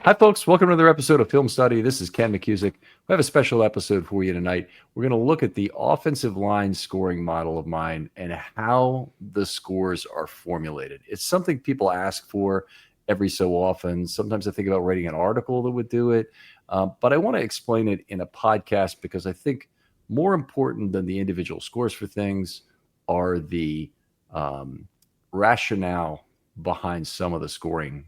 Hi, folks. Welcome to another episode of Film Study. This is Ken McKusick. We have a special episode for you tonight. We're going to look at the offensive line scoring model of mine and how the scores are formulated. It's something people ask for every so often. Sometimes I think about writing an article that would do it, but I want to explain it in a podcast because I think more important than the individual scores for things are the rationale behind some of the scoring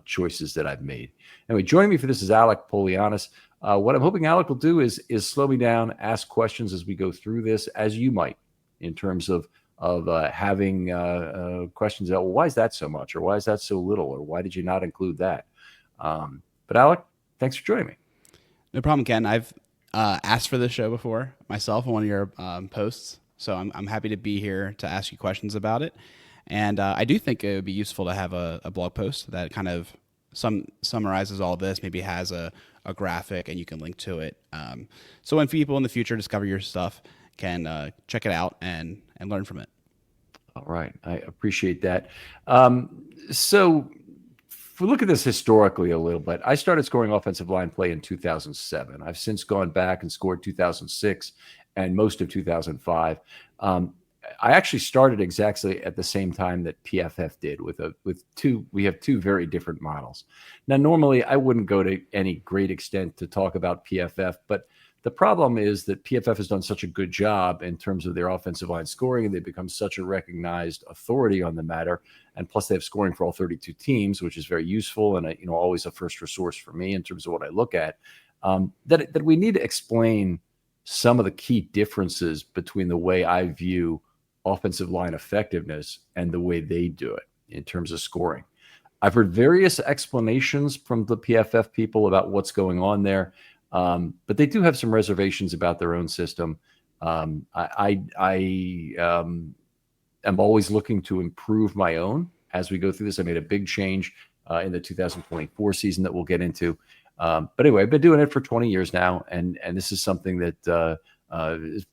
choices that I've made. Anyway, joining me for this is Alec Pulianas. What I'm hoping Alec will do is slow me down, ask questions as we go through this, as you might, in terms of having questions about, well, why is that so much, or why is that so little, or why did you not include that? But Alec, thanks for joining me. No problem, Ken. I've asked for this show before myself on one of your posts, so I'm happy to be here to ask you questions about it. And I do think it would be useful to have a blog post that kind of summarizes all this, maybe has a graphic and you can link to it. So when people in the future discover your stuff, can check it out and learn from it. All right. I appreciate that. So if we look at this historically a little bit, I started scoring offensive line play in 2007. I've since gone back and scored 2006 and most of 2005. I actually started exactly at the same time that PFF did we have two very different models. Now, normally I wouldn't go to any great extent to talk about PFF, but the problem is that PFF has done such a good job in terms of their offensive line scoring, and they've become such a recognized authority on the matter. And plus they have scoring for all 32 teams, which is very useful and always a first resource for me in terms of what I look at, that we need to explain some of the key differences between the way I view offensive line effectiveness and the way they do it in terms of scoring. I've heard various explanations from the PFF people about what's going on there, but they do have some reservations about their own system. I am always looking to improve my own as we go through this. I made a big change in the 2024 season that we'll get into. But anyway, I've been doing it for 20 years now, and this is something that is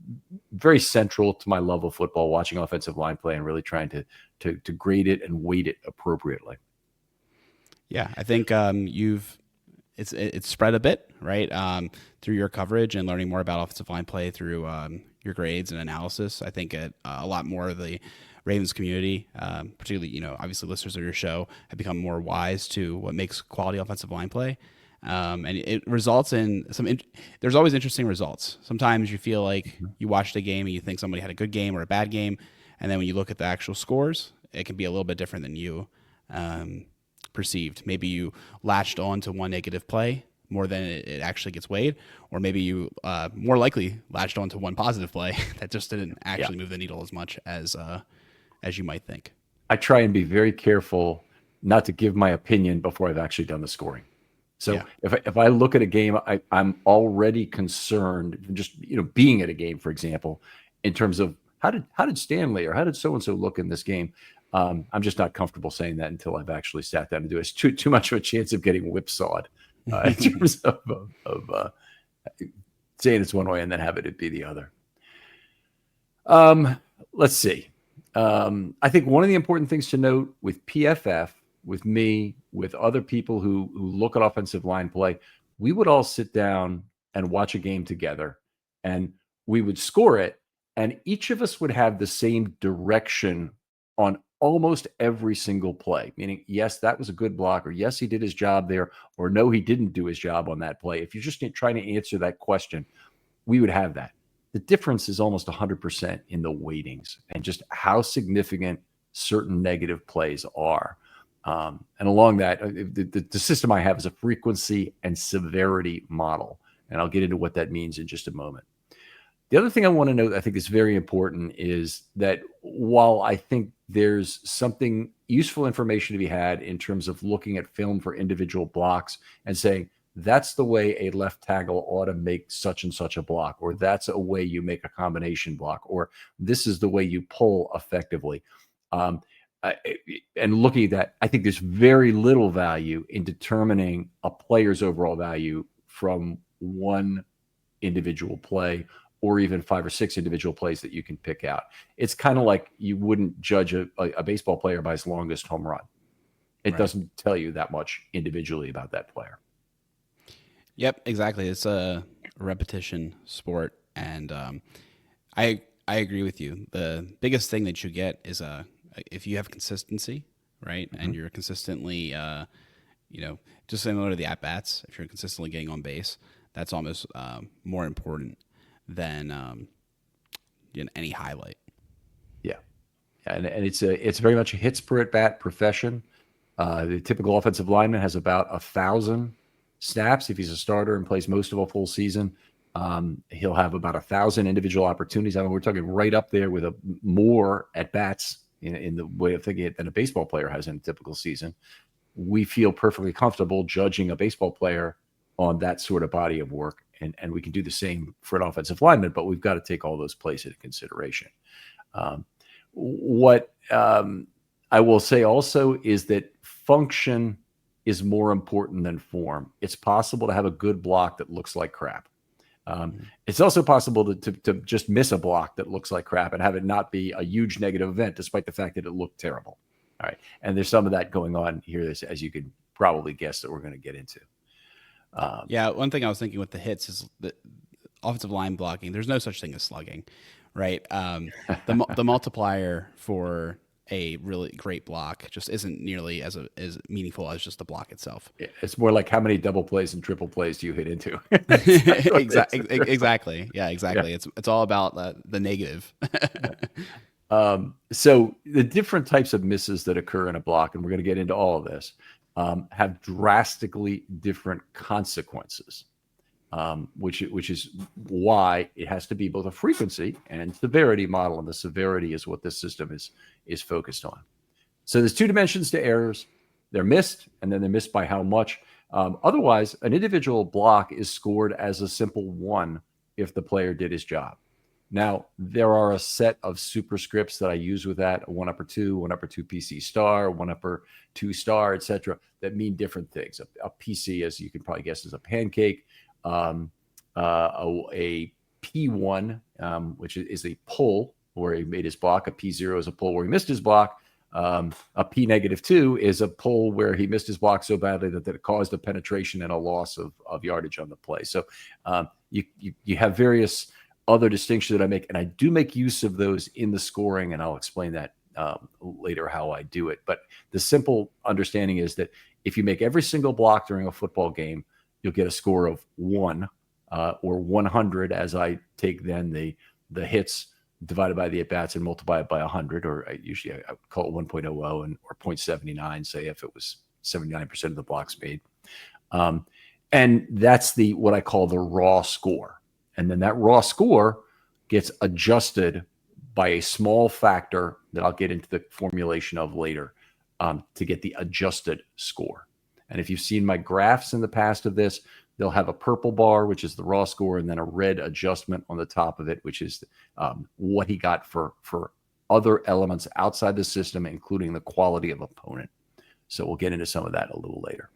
very central to my love of football, watching offensive line play and really trying to grade it and weight it appropriately. Yeah, I think it's spread a bit, right? Through your coverage and learning more about offensive line play through your grades and analysis. I think a lot more of the Ravens community, particularly, obviously listeners of your show, have become more wise to what makes quality offensive line play. And it results in there's always interesting results. Sometimes you feel like you watched a game and you think somebody had a good game or a bad game. And then when you look at the actual scores, it can be a little bit different than you perceived. Maybe you latched on to one negative play more than it actually gets weighed, or maybe you more likely latched on to one positive play that just didn't actually move the needle as much as you might think. I try and be very careful not to give my opinion before I've actually done the scoring. So if I look at a game, I'm already concerned, just being at a game, for example, in terms of how did Stanley or how did so and so look in this game. I'm just not comfortable saying that until I've actually sat down to do it. It's too much of a chance of getting whipsawed in terms of saying it's one way and then having it be the other. Let's see. I think one of the important things to note with PFF, with me, with other people who look at offensive line play, we would all sit down and watch a game together and we would score it. And each of us would have the same direction on almost every single play, meaning, yes, that was a good block, or yes, he did his job there, or no, he didn't do his job on that play. If you're just trying to answer that question, we would have that. The difference is almost 100% in the weightings and just how significant certain negative plays are. And along that, the system I have is a frequency and severity model. And I'll get into what that means in just a moment. The other thing I want to note, I think is very important, is that while I think there's something useful information to be had in terms of looking at film for individual blocks and saying, that's the way a left tackle ought to make such and such a block, or that's a way you make a combination block, or this is the way you pull effectively. And looking at that, I think there's very little value in determining a player's overall value from one individual play or even 5 or 6 individual plays that you can pick out. It's kind of like you wouldn't judge a baseball player by his longest home run. It doesn't tell you that much individually about that player. Yep, exactly. It's a repetition sport, and I agree with you. The biggest thing that you get is if you have consistency, right, and Mhm. you're consistently, just similar to the at bats. If you're consistently getting on base, that's almost more important than any highlight. Yeah. And it's very much a hits per at bat profession. The typical offensive lineman has about 1,000 snaps. If he's a starter and plays most of a full season, he'll have about 1,000 individual opportunities. I mean, we're talking right up there with more at bats in the way of thinking it than a baseball player has in a typical season. We feel perfectly comfortable judging a baseball player on that sort of body of work. And we can do the same for an offensive lineman, but we've got to take all those plays into consideration. Um, what I will say also is that function is more important than form. It's possible to have a good block that looks like crap. It's also possible to just miss a block that looks like crap and have it not be a huge negative event, despite the fact that it looked terrible. All right. And there's some of that going on here, as you could probably guess, that we're going to get into. Yeah, one thing I was thinking with the hits is the offensive line blocking. There's no such thing as slugging, right? The multiplier for a really great block just isn't nearly as meaningful as just the block itself. It's more like how many double plays and triple plays do you hit into? That's what it is. Exactly. Yeah, Yeah. exactly. It's all about the negative. So the different types of misses that occur in a block, and we're going to get into all of this, have drastically different consequences, which is why it has to be both a frequency and severity model, and the severity is what this system is focused on. So there's two dimensions to errors. They're missed, and then they're missed by how much. Otherwise, an individual block is scored as a simple 1 if the player did his job. Now, there are a set of superscripts that I use with that, a 1 upper 2, 1 upper 2 PC star, 1 upper 2 star, etc., that mean different things. A PC, as you can probably guess, is a pancake. A P1, which is a pull where he made his block. A P0 is a pull where he missed his block. A P -2 is a pull where he missed his block so badly that it caused a penetration and a loss of yardage on the play. So you have various other distinctions that I make, and I do make use of those in the scoring, and I'll explain that later how I do it. But the simple understanding is that if you make every single block during a football game, you'll get a score of 1 or 100, as I take then the hits divided by the at-bats and multiply it by 100, or usually I call it 1.00 and or 0.79, say, if it was 79% of the blocks made. And that's what I call the raw score. And then that raw score gets adjusted by a small factor that I'll get into the formulation of later to get the adjusted score. And if you've seen my graphs in the past of this, they'll have a purple bar, which is the raw score, and then a red adjustment on the top of it, which is what he got for other elements outside the system, including the quality of opponent. So we'll get into some of that a little later.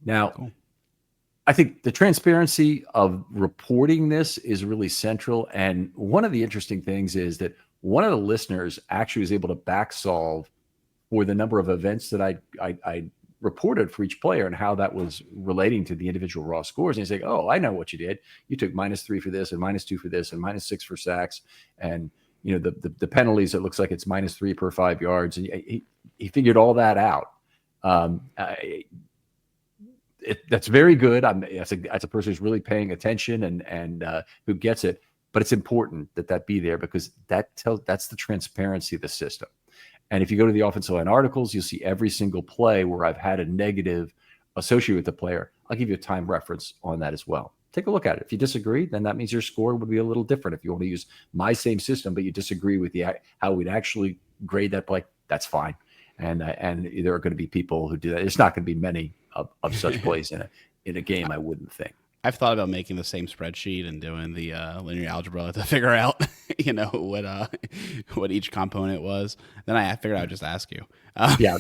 Now, cool. I think the transparency of reporting this is really central. And one of the interesting things is that one of the listeners actually was able to back solve for the number of events that I reported for each player and how that was relating to the individual raw scores. And he's like, oh, I know what you did. You took -3 for this and -2 for this and -6 for sacks. And, the penalties, it looks like it's -3 per 5 yards. And he figured all that out. That's very good. That's a person who's really paying attention and who gets it. But it's important that be there, because that's the transparency of the system. And if you go to the offensive line articles, you'll see every single play where I've had a negative associated with the player. I'll give you a time reference on that as well. Take a look at it. If you disagree, then that means your score would be a little different. If you want to use my same system, but you disagree with how we'd actually grade that play, that's fine. And there are going to be people who do that. It's not going to be many of such plays in a game, I wouldn't think. I've thought about making the same spreadsheet and doing the linear algebra to figure out, what each component was. Then I figured I would just ask you. Yeah,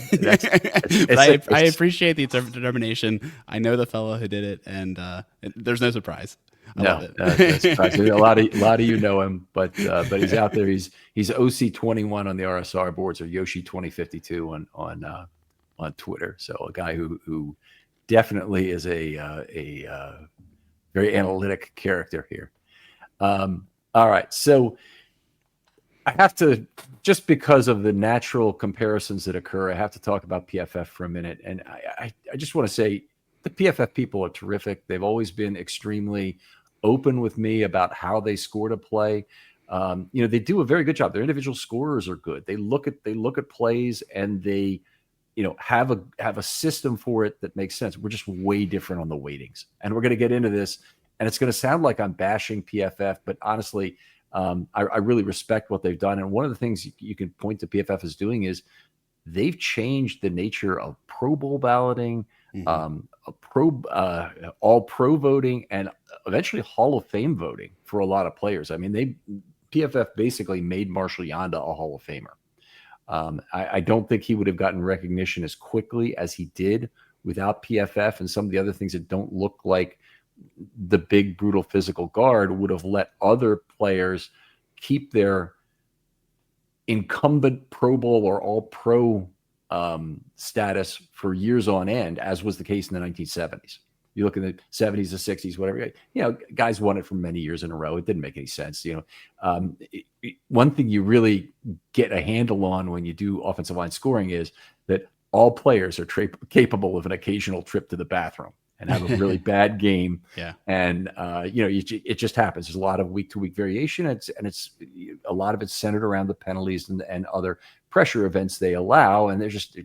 I appreciate the determination. I know the fellow who did it, and there's no surprise. I love it. A lot of you know him, but he's out there. He's OC21 on the RSR boards, or Yoshi 2052 on Twitter. So a guy who definitely is a very analytic character here. All right, so I have to, just because of the natural comparisons that occur, I have to talk about PFF for a minute. And I just want to say the PFF people are terrific. They've always been extremely open with me about how they score to play. They do a very good job. Their individual scorers are good. They look at plays and they, have a system for it that makes sense. We're just way different on the weightings, and we're going to get into this. And it's going to sound like I'm bashing PFF, but honestly, I really respect what they've done. And one of the things you can point to PFF as doing is they've changed the nature of Pro Bowl balloting, all pro voting, and eventually Hall of Fame voting for a lot of players. I mean, PFF basically made Marshall Yanda a Hall of Famer. I don't think he would have gotten recognition as quickly as he did without PFF, and some of the other things that don't look like the big, brutal physical guard would have let other players keep their incumbent Pro Bowl or all pro status for years on end, as was the case in the 1970s. You look in the 70s, the 60s, whatever, guys won it for many years in a row. It didn't make any sense. One thing you really get a handle on when you do offensive line scoring is that all players are capable of an occasional trip to the bathroom and have a really bad game. Yeah. And, it just happens. There's a lot of week to week variation. It's a lot of it's centered around the penalties and other pressure events they allow. And there's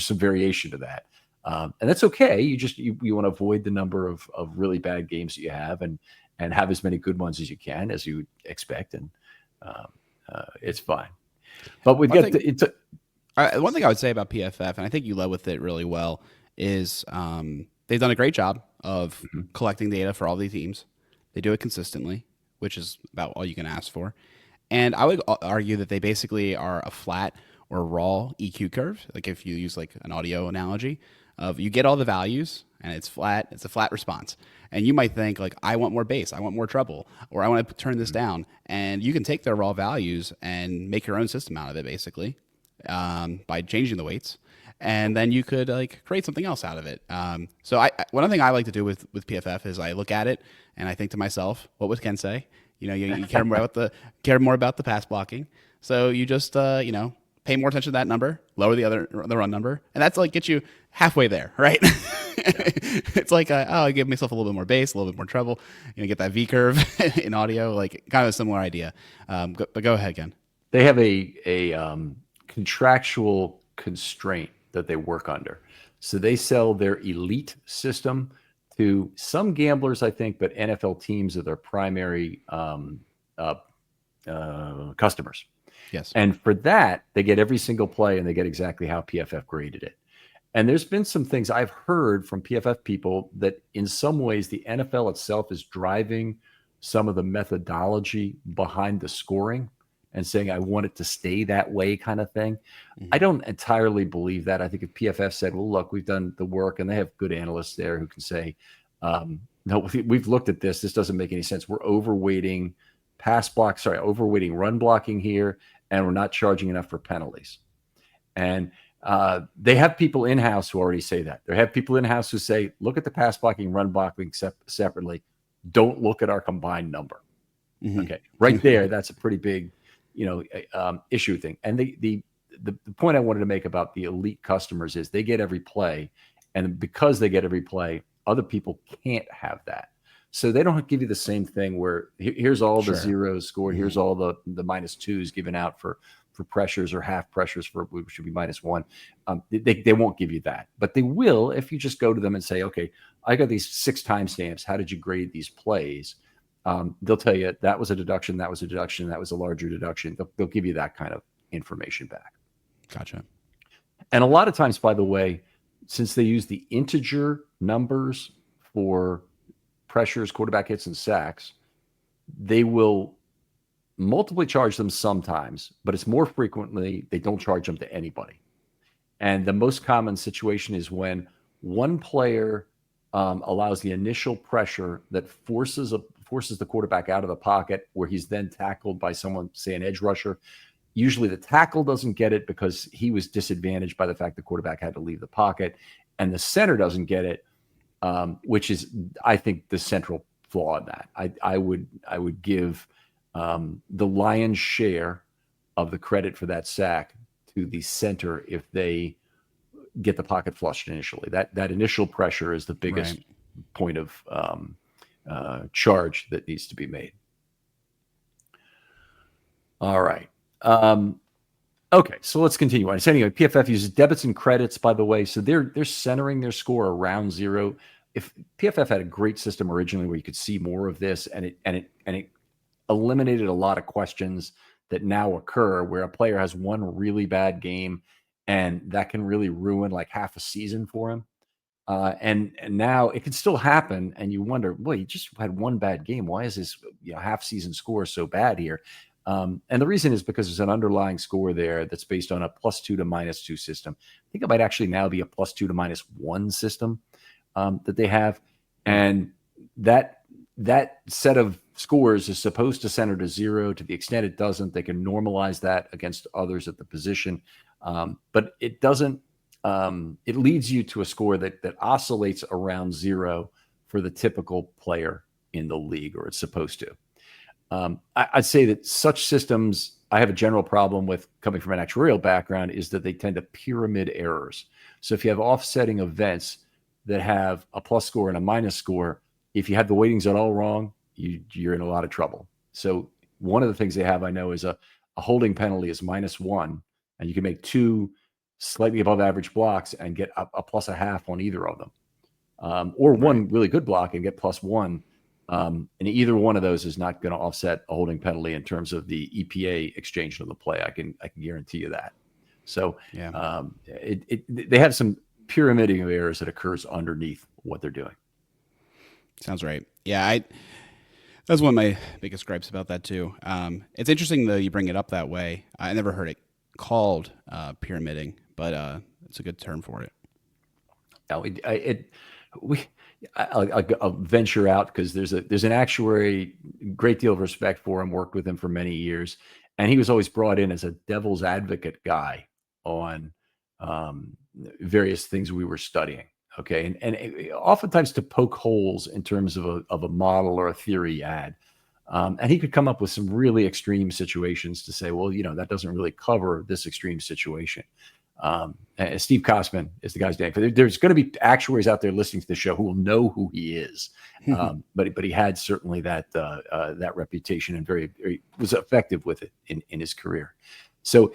some variation to that. And that's okay. You want to avoid the number of really bad games that you have and have as many good ones as you can, as you would expect. And it's fine. But we've got one thing I would say about PFF, and I think you led with it really well, is they've done a great job of collecting data for all the teams. They do it consistently, which is about all you can ask for. And I would argue that they basically are a flat or raw EQ curve. Like if you use like an audio analogy of you get all the values and it's flat, it's a flat response. And you might think like, I want more bass, I want more treble, or I want to turn this down. And you can take their raw values and make your own system out of it basically by changing the weights. And then you could like create something else out of it. So one thing I like to do with PFF is I look at it and I think to myself, what would Ken say? You care more about the pass blocking. So you just pay more attention to that number, lower the run number, and that's like get you halfway there, right? It's like I give myself a little bit more bass, a little bit more treble, get that V curve in audio, like kind of a similar idea. But go ahead, Ken. They have a contractual constraint that they work under. So they sell their elite system to some gamblers, I think, but NFL teams are their primary customers. Yes. And for that, they get every single play and they get exactly how PFF graded it. And there's been some things I've heard from PFF people that in some ways the NFL itself is driving some of the methodology behind the scoring and saying, I want it to stay that way kind of thing. I don't entirely believe that. I think if PFF said, well, look, we've done the work and they have good analysts there who can say, no, we've looked at this. This doesn't make any sense. We're overweighting run blocking here, and we're not charging enough for penalties. And they have people in-house who already say that. They have people in-house who say, look at the pass blocking, run blocking separately. Don't look at our combined number. Okay. Right there. That's a pretty big, issue thing. And the point I wanted to make about the elite customers is they get every play. And because they get every play, other people can't have that. So they don't give you the same thing where here's all the zeros scored. Here's all the -2s given out for pressures or half pressures which should be -1. They won't give you that, but they will if you just go to them and say, okay, I got these 6 timestamps. How did you grade these plays? They'll tell you that was a deduction. That was a deduction. That was a larger deduction. They'll give you that kind of information back. Gotcha. And a lot of times, by the way, since they use the integer numbers for pressures, quarterback hits, and sacks, they will multiply charge them sometimes, but it's more frequently they don't charge them to anybody. And the most common situation is when one player allows the initial pressure that forces the quarterback out of the pocket, where he's then tackled by someone, say an edge rusher. Usually the tackle doesn't get it because he was disadvantaged by the fact the quarterback had to leave the pocket. and the center doesn't get it, which is, I think, the central flaw in that. I would give the lion's share of the credit for that sack to the center if they get the pocket flushed initially. That initial pressure is the biggest point of charge that needs to be made. All right. Okay, so let's continue on. So anyway, PFF uses debits and credits, by the way, so they're centering their score around 0. If PFF had a great system originally where you could see more of this, and it eliminated a lot of questions that now occur, where a player has one really bad game, and that can really ruin like half a season for him. And now it can still happen, and you wonder, well, you just had one bad game. Why is this half season score so bad here? And the reason is because there's an underlying score there that's based on a +2 to -2 system. I think it might actually now be a +2 to -1 system that they have. And that set of scores is supposed to center to 0. To the extent it doesn't, they can normalize that against others at the position. But it doesn't. It leads you to a score that oscillates around 0 for the typical player in the league, or it's supposed to. I'd say that such systems, I have a general problem with, coming from an actuarial background, is that they tend to pyramid errors. So if you have offsetting events that have a plus score and a minus score, if you have the weightings at all wrong, you're in a lot of trouble. So one of the things they have, I know, is a holding penalty is -1, and you can make 2 slightly above average blocks and get a +0.5 on either of them, or one really good block and get +1. And either one of those is not going to offset a holding penalty in terms of the EPA exchange of the play. I can guarantee you that. So they have some pyramiding of errors that occurs underneath what they're doing. Sounds right. Yeah, that's one of my biggest gripes about that too. It's interesting though you bring it up that way. I never heard it called pyramiding, but it's a good term for it. I'll venture out because there's an actuary, great deal of respect for him, worked with him for many years, and he was always brought in as a devil's advocate guy on various things we were studying. Okay, and oftentimes to poke holes in terms of a model or a theory you had. And he could come up with some really extreme situations to say, well, that doesn't really cover this extreme situation. Steve Kosman is the guy's name. There's going to be actuaries out there listening to the show who will know who he is. But he had certainly that reputation, and very was effective with it in his career. So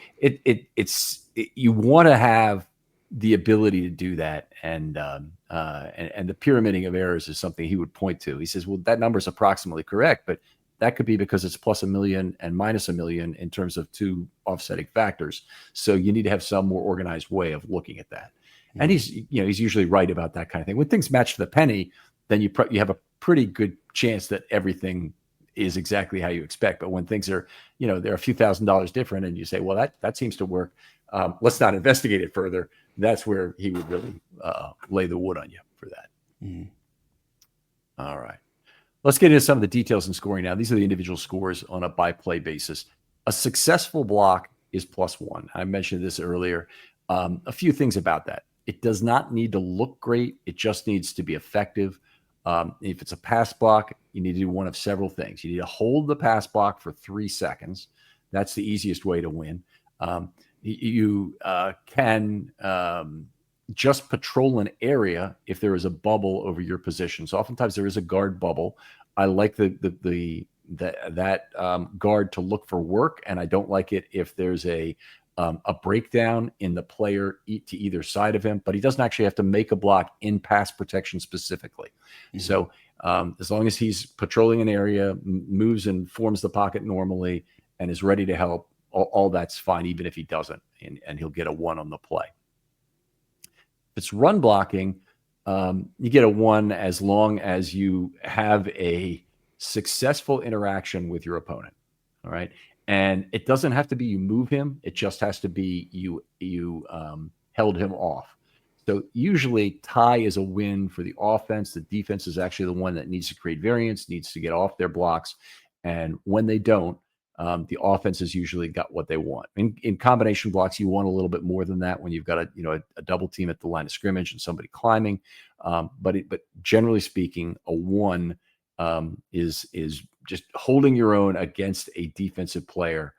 you want to have the ability to do that, and the pyramiding of errors is something he would point to. He says, well, that number is approximately correct, but that could be because it's +1 million and -1 million in terms of 2 offsetting factors. So you need to have some more organized way of looking at that. And he's usually right about that kind of thing. When things match to the penny, then you have a pretty good chance that everything is exactly how you expect. But when things are, they're a few $1,000s different, and you say, well, that seems to work. Let's not investigate it further. That's where he would really lay the wood on you for that. All right. Let's get into some of the details in scoring now. These are the individual scores on a by-play basis. A successful block is +1. I mentioned this earlier. A few things about that. It does not need to look great. It just needs to be effective. If it's a pass block, you need to do one of several things. You need to hold the pass block for 3 seconds. That's the easiest way to win. You can just patrol an area if there is a bubble over your position. So oftentimes there is a guard bubble. I like that guard to look for work, and I don't like it if there's a breakdown in the player to either side of him, but he doesn't actually have to make a block in pass protection specifically. So as long as he's patrolling an area, moves and forms the pocket normally, and is ready to help, all that's fine, even if he doesn't, and he'll get a 1 on the play. If it's run blocking, you get a 1 as long as you have a successful interaction with your opponent. All right. And it doesn't have to be you move him. It just has to be you held him off. So usually tie is a win for the offense. The defense is actually the one that needs to create variance, needs to get off their blocks. And when they don't, the offense has usually got what they want. In combination blocks, you want a little bit more than that when you've got a double team at the line of scrimmage and somebody climbing. But generally speaking, a 1 is just holding your own against a defensive player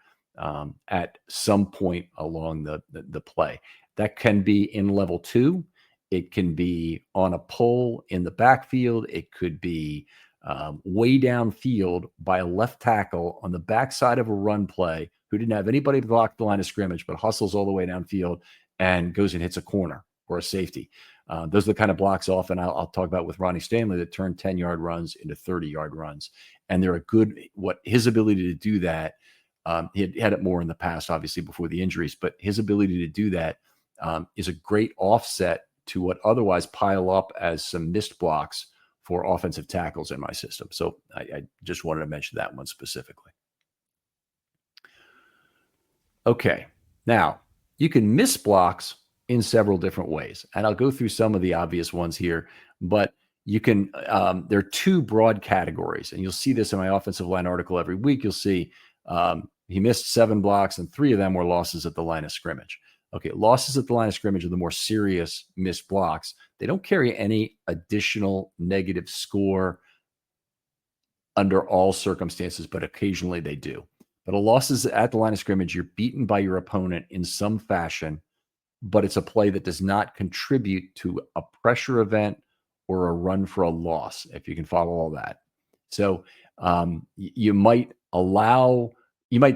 at some point along the play. That can be in level 2. It can be on a pull in the backfield. It could be way downfield by a left tackle on the backside of a run play who didn't have anybody to block the line of scrimmage, but hustles all the way downfield and goes and hits a corner or a safety. Those are the kind of blocks often I'll talk about with Ronnie Stanley that turn 10-yard runs into 30-yard runs. And they're his ability to do that. He had it more in the past, obviously, before the injuries, but his ability to do that is a great offset to what otherwise pile up as some missed blocks for offensive tackles in my system. So I just wanted to mention that one specifically. Okay. Now, you can miss blocks in several different ways, and I'll go through some of the obvious ones here, but you can, there are 2 broad categories, and you'll see this in my offensive line article every week. You'll see he missed 7 blocks, and 3 of them were losses at the line of scrimmage. Okay, losses at the line of scrimmage are the more serious missed blocks. They don't carry any additional negative score under all circumstances, but occasionally they do. But a loss is at the line of scrimmage, you're beaten by your opponent in some fashion, but it's a play that does not contribute to a pressure event or a run for a loss, if you can follow all that. So you might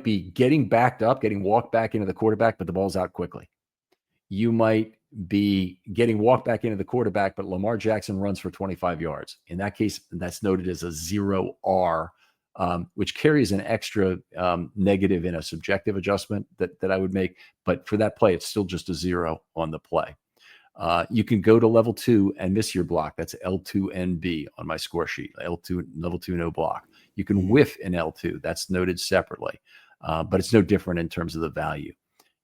be getting backed up, getting walked back into the quarterback, but the ball's out quickly. You might be getting walked back into the quarterback, but Lamar Jackson runs for 25 yards. In that case, that's noted as a 0R, which carries an extra negative in a subjective adjustment that I would make. But for that play, it's still just a 0 on the play. You can go to level 2 and miss your block. That's L2NB on my score sheet. L2, level 2, no block. You can whiff in L2. That's noted separately, but it's no different in terms of the value.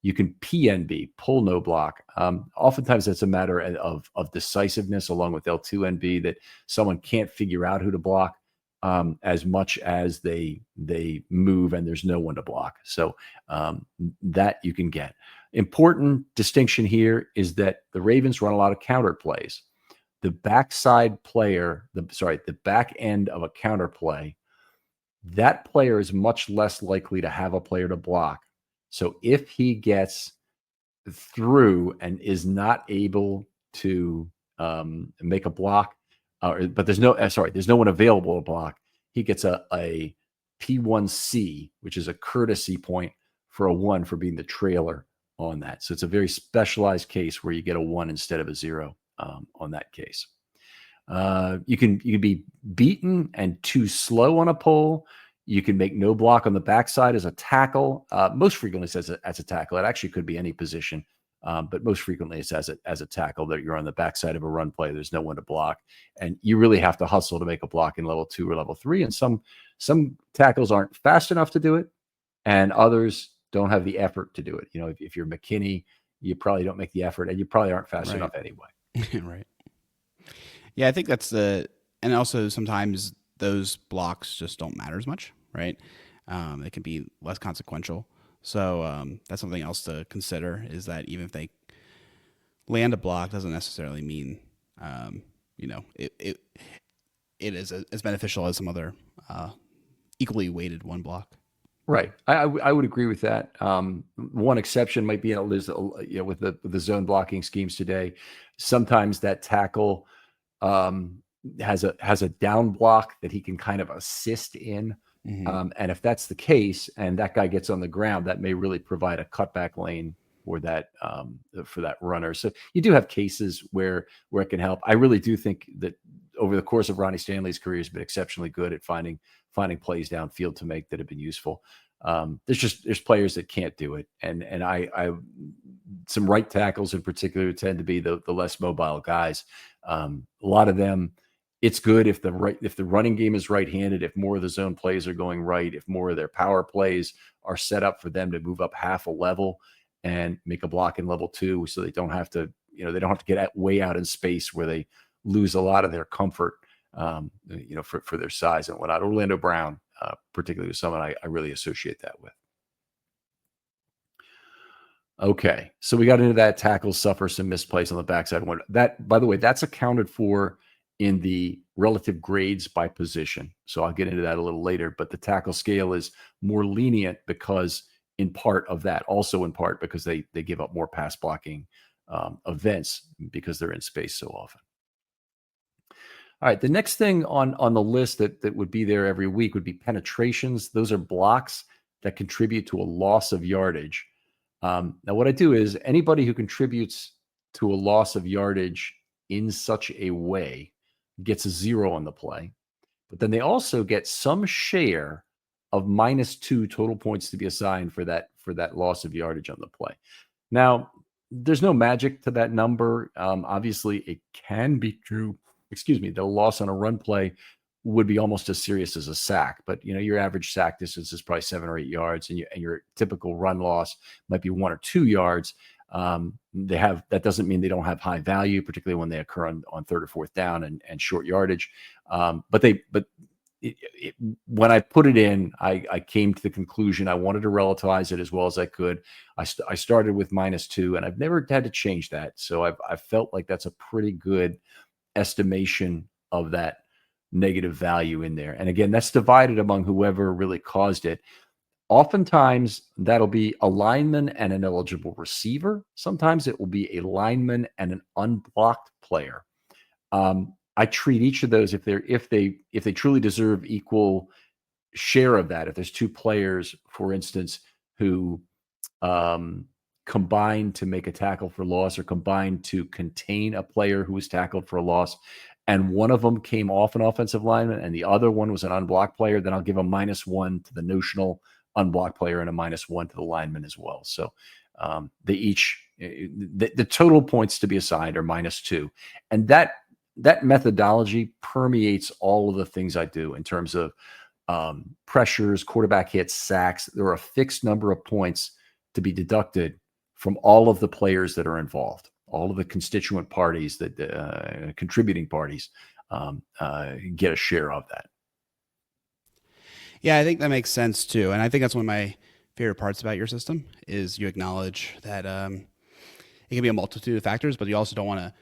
You can PNB, pull no block. Oftentimes that's a matter of decisiveness along with L2NB, that someone can't figure out who to block as much as they move and there's no one to block. So that you can get. Important distinction here is that the Ravens run a lot of counter plays. The backside player, the back end of a counter play, that player is much less likely to have a player to block. So if he gets through and is not able to make a block, but there's no one available to block, he gets a P1C, which is a courtesy point for a 1 for being the trailer on that. So it's a very specialized case where you get a 1 instead of a 0 on that case. You can be beaten and too slow on a pull. You can make no block on the backside as a tackle. Most frequently it's as a tackle. It actually could be any position, but most frequently it's as a tackle, that you're on the backside of a run play. There's no one to block, and you really have to hustle to make a block in level 2 or level 3. And some tackles aren't fast enough to do it, and others don't have the effort to do it. If you're McKinney, you probably don't make the effort, and you probably aren't fast enough anyway. Right. Yeah, I think that's and also sometimes those blocks just don't matter as much, right? It can be less consequential. So that's something else to consider, is that even if they land a block, doesn't necessarily mean, it is as beneficial as some other equally weighted 1 block. Right. I would agree with that. One exception might be, with the zone blocking schemes today, sometimes that tackle has a down block that he can kind of assist in. Mm-hmm. And if that's the case, and that guy gets on the ground, that may really provide a cutback lane for that runner. So you do have cases where it can help. I really do think that over the course of Ronnie Stanley's career, he's been exceptionally good at finding plays downfield to make that have been useful. There's players that can't do it, and I some right tackles in particular tend to be the less mobile guys. A lot of them, it's good if the running game is right-handed, if more of the zone plays are going right, if more of their power plays are set up for them to move up half a level and make a block in level 2, so they don't have to get way out in space where they lose a lot of their comfort, for their size and whatnot. Orlando Brown particularly with someone I really associate that with. Okay, so we got into that. Tackles suffer some misplays on the backside one. That, by the way, that's accounted for in the relative grades by position. So I'll get into that a little later. But the tackle scale is more lenient because, in part of that, also in part because they give up more pass blocking events because they're in space so often. All right, the next thing on the list that would be there every week would be penetrations. Those are blocks that contribute to a loss of yardage. Now, what I do is anybody who contributes to a loss of yardage in such a way gets a 0 on the play, but then they also get some share of -2 total points to be assigned for that loss of yardage on the play. Now, there's no magic to that number. Obviously, it can be true. Excuse me, the loss on a run play would be almost as serious as a sack, but your average sack distance is probably 7 or 8 yards, and your typical run loss might be 1 or 2 yards. That doesn't mean they don't have high value, particularly when they occur on 3rd or 4th down and short yardage. When I put it in, I came to the conclusion I wanted to relativize it as well as I could. I started with -2, and I've never had to change that. So I've felt like that's a pretty good estimation of that negative value in there. And again, that's divided among whoever really caused it. Oftentimes, that'll be a lineman and an eligible receiver. Sometimes it will be a lineman and an unblocked player. I treat each of those if they truly deserve equal share of that. If there's 2 players, for instance, who combined to make a tackle for loss or combined to contain a player who was tackled for a loss, and one of them came off an offensive lineman and the other one was an unblocked player, then I'll give a -1 to the notional unblocked player and a -1 to the lineman as well. So they each, the total points to be assigned are -2. And that methodology permeates all of the things I do in terms of pressures, quarterback hits, sacks. There are a fixed number of points to be deducted from all of the players that are involved, all of the constituent parties, that contributing parties get a share of that. Yeah, I think that makes sense too. And I think that's one of my favorite parts about your system is you acknowledge that it can be a multitude of factors, but you also don't want to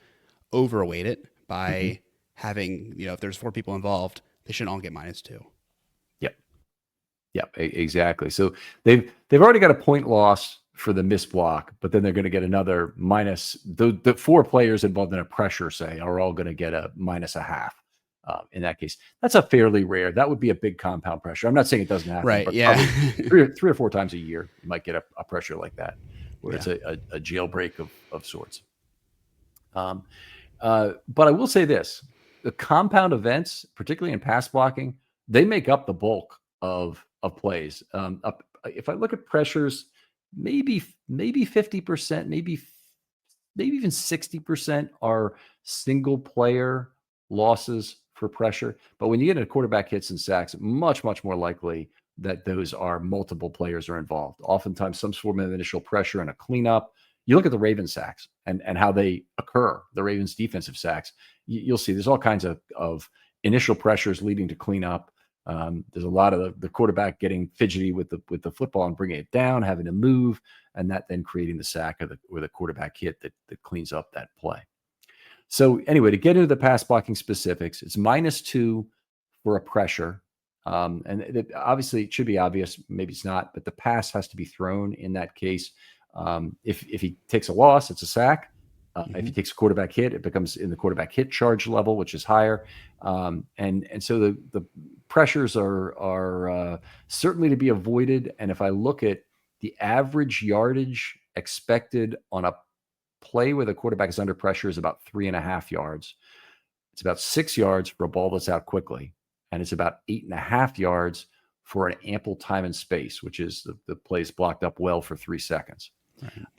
overweight it by having, if there's 4 people involved, they shouldn't all get -2. Yep, exactly. So they've already got a point loss for the missed block, but then they're going to get another minus. The 4 players involved in a pressure, say, are all going to get a -0.5. In that case, that's a fairly rare. That would be a big compound pressure. I'm not saying it doesn't happen, right? But Yeah, 3 or 4 times a year, you might get a pressure like that, where it's a jailbreak of sorts. But I will say this: the compound events, particularly in pass blocking, they make up the bulk of plays. If I look at pressures, maybe 50%, maybe even 60% are single player losses for pressure. But when you get into quarterback hits and sacks, much more likely that those are multiple players are involved. Oftentimes, some form of initial pressure and a cleanup. You look at the Ravens sacks and how they occur, the Ravens defensive sacks. You'll see there's all kinds of initial pressures leading to cleanup. There's a lot of the quarterback getting fidgety with the football and bringing it down, having to move, and that then creating the sack or the quarterback hit that cleans up that play. So anyway, to get into the pass blocking specifics, it's -2 for a pressure. Obviously, it should be obvious. Maybe it's not, but the pass has to be thrown in that case. If he takes a loss, it's a sack. If he takes a quarterback hit, it becomes in the quarterback hit charge level, which is higher. And so the pressures are certainly to be avoided. And if I look at the average yardage expected on a play where the quarterback is under pressure is about 3.5 yards. It's about 6 yards for a ball that's out quickly. And it's about 8.5 yards for an ample time and space, which is the play is blocked up well for 3 seconds.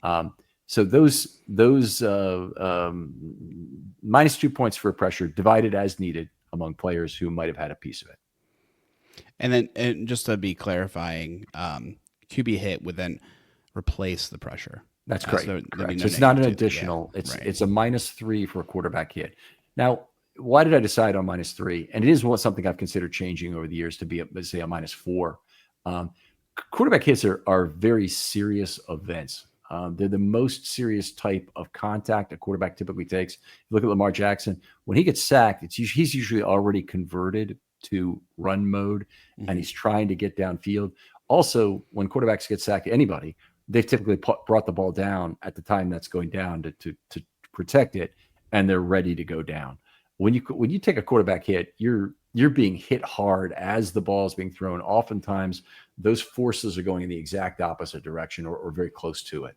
Right. So those -2 points for pressure divided as needed among players who might have had a piece of it. And just to be clarifying, QB hit would then replace the pressure. That's correct. So it's not an additional. It's a -3 for a quarterback hit. Now, why did I decide on -3? And it is something I've considered changing over the years to be, let's say, a -4. Um, Quarterback hits are very serious events. They're the most serious type of contact a quarterback typically takes. If you look at Lamar Jackson, when he gets sacked, he's usually already converted to run mode, and he's trying to get downfield. Also, when quarterbacks get sacked, anybody, they've typically brought the ball down at the time that's going down to protect it, and they're ready to go down. When you take a quarterback hit, you're being hit hard as the ball is being thrown. Oftentimes, those forces are going in the exact opposite direction or very close to it.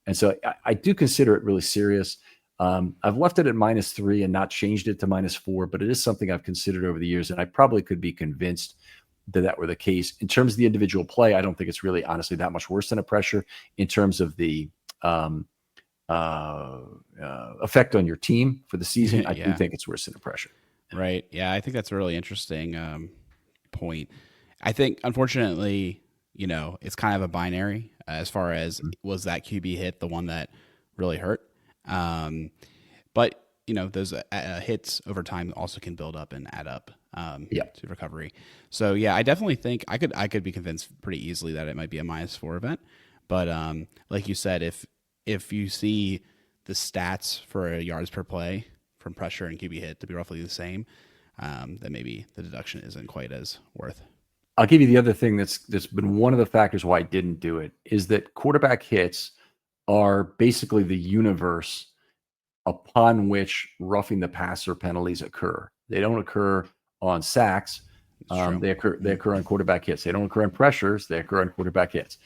And so I do consider it really serious. I've left it at -3 and not changed it to -4, but it is something I've considered over the years, and I probably could be convinced that were the case. In terms of the individual play, I don't think it's really honestly that much worse than a pressure. In terms of the effect on your team for the season, I do think it's worse than a pressure. Right. Yeah, I think that's a really interesting point. I think, unfortunately, it's kind of a binary as far as was that QB hit the one that really hurt. But those hits over time also can build up and add up to recovery. So yeah, I definitely think I could be convinced pretty easily that it might be a -4 event. But like you said, if you see the stats for yards per play from pressure and QB hit to be roughly the same, then maybe the deduction isn't quite as worth. I'll give you the other thing that's been one of the factors why I didn't do it is that quarterback hits are basically the universe upon which roughing the passer penalties occur. They don't occur on sacks. They occur on quarterback hits. They don't occur on pressures. They occur on quarterback hits.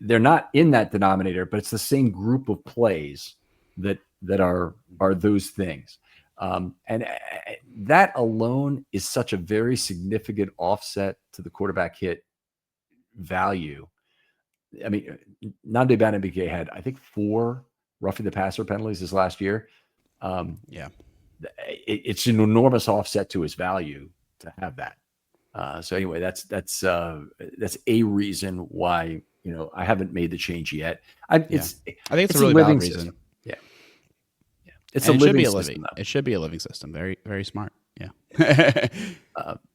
They're not in that denominator, but it's the same group of plays that are those things. And that alone is such a very significant offset to the quarterback hit value. I mean, Nnamdi Banabike had, I think, 4 roughing the passer penalties this last year. It's an enormous offset to his value to have that. So anyway, that's a reason why I haven't made the change yet. I think it's a really valid reason. System. Yeah. It's a living system. It should be a living system. Very, very smart. Yeah.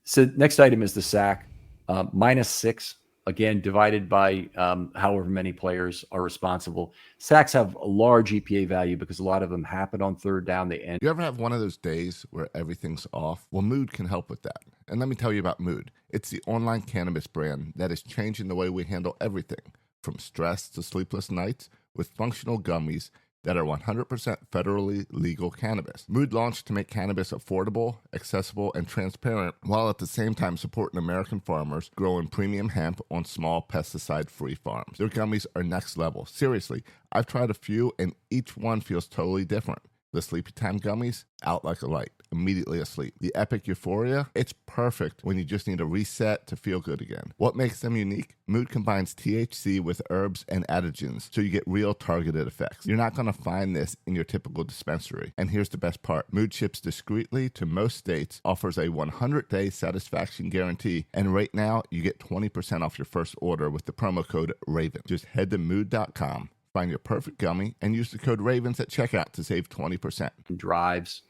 So next item is the sack, -6. Again, divided by however many players are responsible. Sacks have a large EPA value because a lot of them happen on third down. They end. You ever have one of those days where everything's off? Well, Mood can help with that. And let me tell you about Mood. It's the online cannabis brand that is changing the way we handle everything, from stress to sleepless nights, with functional gummies that are 100% federally legal cannabis. Mood launched to make cannabis affordable, accessible, and transparent, while at the same time supporting American farmers growing premium hemp on small pesticide-free farms. Their gummies are next level. Seriously, I've tried a few, and each one feels totally different. The Sleepy Time gummies, out like a light, immediately asleep. The Epic Euphoria, it's perfect when you just need a reset to feel good again. What makes them unique? Mood combines THC with herbs and adaptogens, so you get real targeted effects. You're not going to find this in your typical dispensary. And here's the best part. Mood ships discreetly to most states, offers a 100-day satisfaction guarantee, and right now you get 20% off your first order with the promo code RAVEN. Just head to mood.com. Find your perfect gummy and use the code RAVENS at checkout to save 20%. Drives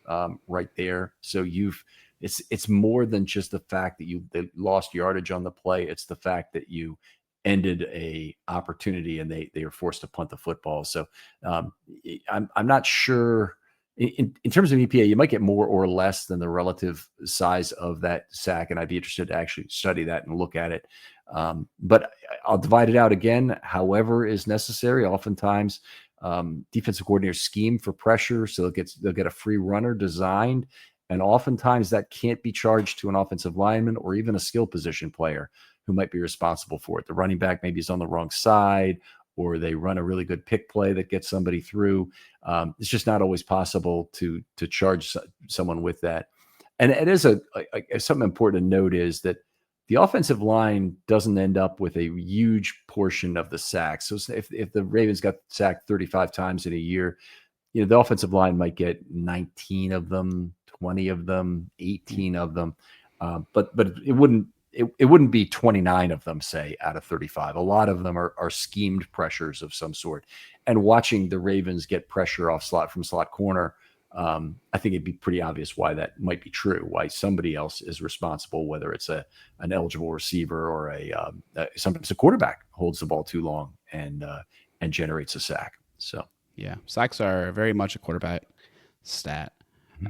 right there. So it's more than just the fact that you lost yardage on the play. It's the fact that you ended a opportunity and they were forced to punt the football. So I'm not sure in terms of EPA, you might get more or less than the relative size of that sack. And I'd be interested to actually study that and look at it. But I'll divide it out again, however is necessary. Oftentimes, defensive coordinators scheme for pressure, so they'll get a free runner designed, and oftentimes that can't be charged to an offensive lineman or even a skill position player who might be responsible for it. The running back maybe is on the wrong side, or they run a really good pick play that gets somebody through. It's just not always possible to charge someone with that. And it is something important to note is that the offensive line doesn't end up with a huge portion of the sacks. So if the Ravens got sacked 35 times in a year, the offensive line might get 19 of them, 20 of them, 18 of them. But it wouldn't be 29 of them, say, out of 35. A lot of them are schemed pressures of some sort. And watching the Ravens get pressure off from slot corner I think it'd be pretty obvious why that might be true, why somebody else is responsible, whether it's an eligible receiver or sometimes a quarterback holds the ball too long and generates a sack. So yeah, sacks are very much a quarterback stat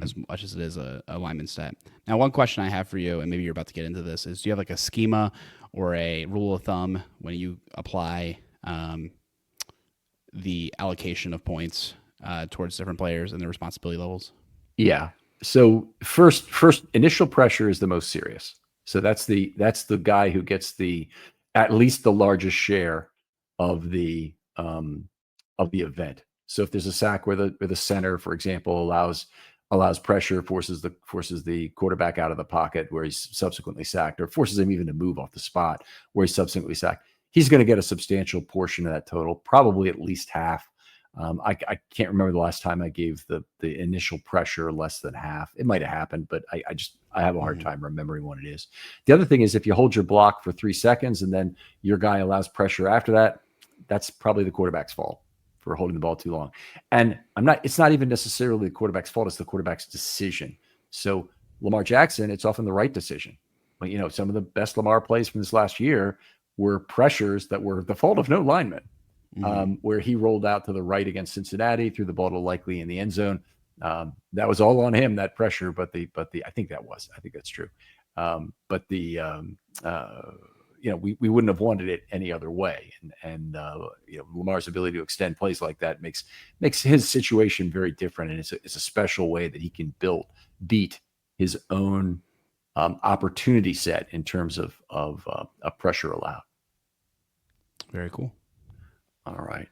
as much as it is a lineman stat. Now, one question I have for you, and maybe you're about to get into this, is do you have like a schema or a rule of thumb when you apply the allocation of points towards different players and their responsibility levels? Yeah. So first initial pressure is the most serious. So that's the guy who gets at least the largest share of the event. So if there's a sack where the center, for example, allows pressure, forces the quarterback out of the pocket where he's subsequently sacked, or forces him even to move off the spot where he's subsequently sacked, he's going to get a substantial portion of that total, probably at least half. I can't remember the last time I gave the initial pressure less than half. It might have happened, but I have a hard time remembering what it is. The other thing is if you hold your block for 3 seconds and then your guy allows pressure after that, that's probably the quarterback's fault for holding the ball too long. And it's not even necessarily the quarterback's fault. It's the quarterback's decision. So Lamar Jackson, it's often the right decision. But, some of the best Lamar plays from this last year were pressures that were the fault of no lineman. Where he rolled out to the right against Cincinnati, threw the ball to Likely in the end zone. That was all on him, that pressure. But I think that's true. We wouldn't have wanted it any other way. And Lamar's ability to extend plays like that makes his situation very different. And it's a special way that he can beat his own opportunity set in terms of a pressure allowed. Very cool. All right.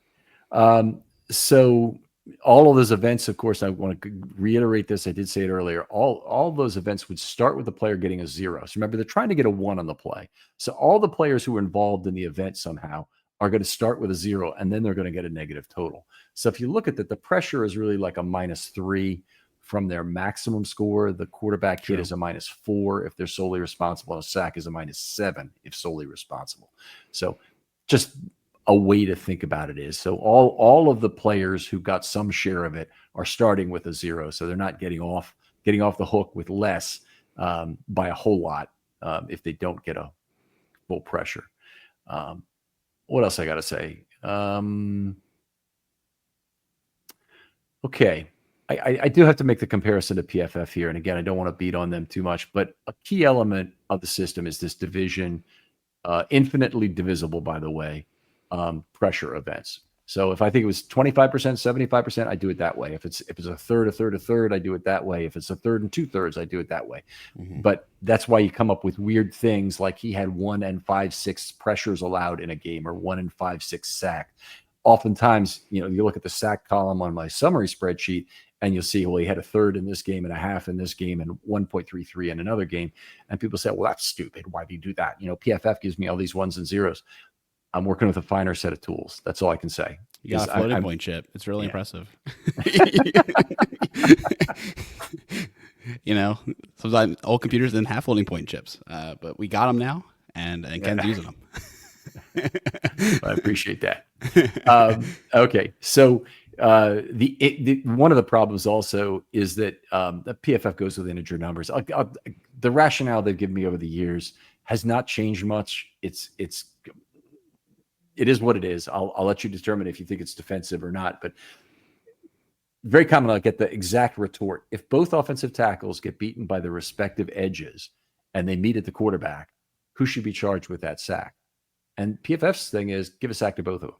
So all of those events, of course, I want to reiterate this. I did say it earlier. All those events would start with the player getting a 0. So remember, they're trying to get a 1 on the play. So all the players who are involved in the event somehow are going to start with a 0, and then they're going to get a negative total. So if you look at that, the pressure is really like a -3 from their maximum score. The quarterback hit is a -4 if they're solely responsible. A sack is a -7 if solely responsible. So just a way to think about it is, so all of the players who got some share of it are starting with a 0. So they're not getting off the hook with less by a whole lot if they don't get a full pressure. What else I got to say? Okay. I do have to make the comparison to PFF here. And again, I don't want to beat on them too much, but a key element of the system is this division, infinitely divisible, by the way, pressure events. So if I think it was 25%, 75%, I do it that way. If it's a third, I do it that way. If it's a third and 2/3, I do it that way. But that's why you come up with weird things like he had 1 and 5/6 pressures allowed in a game, or 1 and 5/6 sack. Oftentimes, you look at the sack column on my summary spreadsheet and you'll see, well, he had a third in this game and a half in this game and 1.33 in another game. And people say, well, that's stupid. Why do you do that? PFF gives me all these 1s and 0s. I'm working with a finer set of tools. That's all I can say. You got a floating point chip. It's really impressive. Sometimes old computers didn't have floating point chips, but we got them now, and Ken's using them. I appreciate that. Okay, so one of the problems also is that the PFF goes with integer numbers. The rationale they've given me over the years has not changed much. It is what it is. I'll let you determine if you think it's defensive or not. But very common, I'll get the exact retort. If both offensive tackles get beaten by their respective edges and they meet at the quarterback, who should be charged with that sack? And PFF's thing is give a sack to both of them.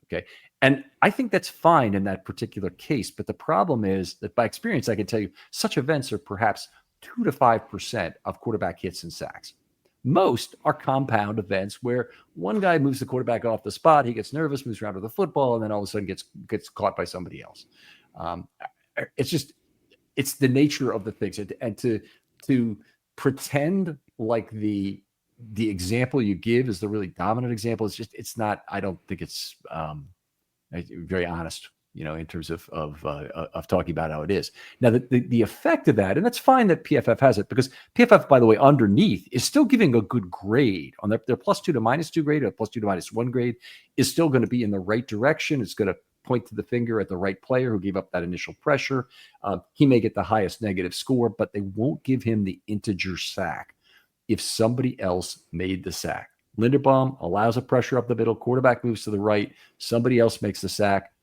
Okay. And I think that's fine in that particular case. But the problem is that by experience, I can tell you such events are perhaps 2 to 5% of quarterback hits and sacks. Most are compound events where one guy moves the quarterback off the spot, he gets nervous, moves around with the football, and then all of a sudden gets caught by somebody else. It's the nature of the things. And to pretend like the example you give is the really dominant example, it's not. I don't think it's very honest, in terms of talking about how it is. Now, the effect of that, and that's fine that PFF has it, because PFF, by the way, underneath is still giving a good grade on their +2 to -2 grade, or +2 to -1 grade is still going to be in the right direction. It's going to point to the finger at the right player who gave up that initial pressure. He may get the highest negative score, but they won't give him the integer sack if somebody else made the sack. Linderbaum allows a pressure up the middle, quarterback moves to the right, somebody else makes the sack.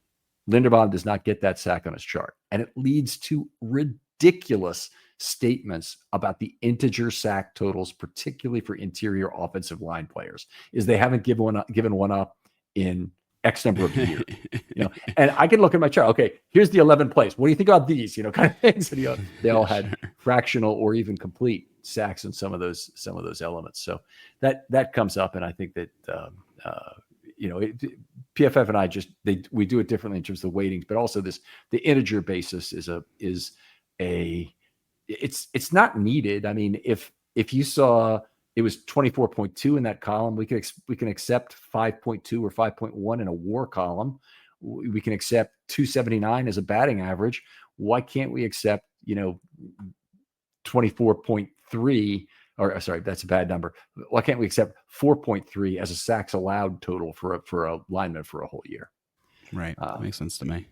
Linderbaum does not get that sack on his chart. And it leads to ridiculous statements about the integer sack totals, particularly for interior offensive line players, is they haven't given one up in X number of years. And I can look at my chart. Okay, here's the 11 plays. What do you think about these? Kind of things. And, they all had fractional or even complete sacks in some of those elements. So that comes up, and I think that PFF and I we do it differently in terms of the weightings, but also the integer basis it's not needed. I mean, if you saw it was 24.2 in that column, we can accept 5.2 or 5.1 in a WAR column. We can accept 279 as a batting average. Why can't we accept 24.3? Or sorry, that's a bad number. Why can't we accept 4.3 as a sacks allowed total for a lineman for a whole year? Right, that makes sense to me.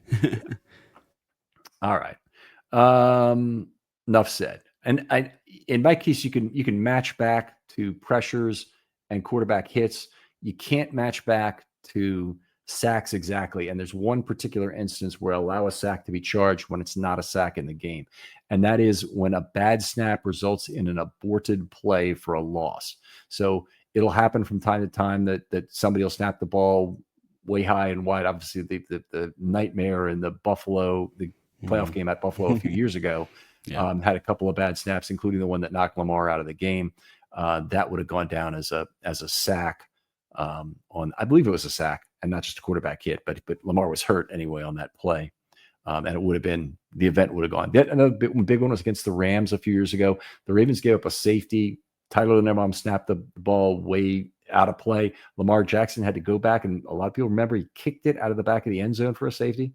All right. Enough said. And in my case, you can match back to pressures and quarterback hits. You can't match back to sacks exactly. And there's one particular instance where I allow a sack to be charged when it's not a sack in the game. And that is when a bad snap results in an aborted play for a loss. So it'll happen from time to time that somebody will snap the ball way high and wide. Obviously, the nightmare in the playoff game at Buffalo a few years ago had a couple of bad snaps, including the one that knocked Lamar out of the game. That would have gone down as a sack I believe it was a sack and not just a quarterback hit, but Lamar was hurt anyway on that play. And it would have been, the event would have gone. Another big one was against the Rams a few years ago. The Ravens gave up a safety. Tyler Linderbaum snapped the ball way out of play. Lamar Jackson had to go back, and a lot of people remember he kicked it out of the back of the end zone for a safety.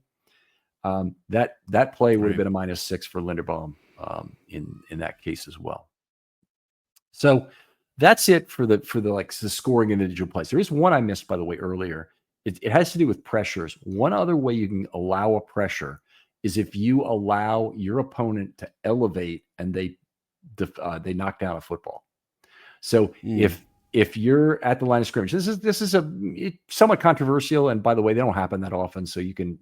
That play would have been a -6 for Linderbaum in that case as well. So that's it for the scoring individual plays. There is one I missed, by the way, earlier. It has to do with pressures. One other way you can allow a pressure is if you allow your opponent to elevate and they knock down a football. So if you're at the line of scrimmage, this is it's somewhat controversial, and by the way, they don't happen that often. So you can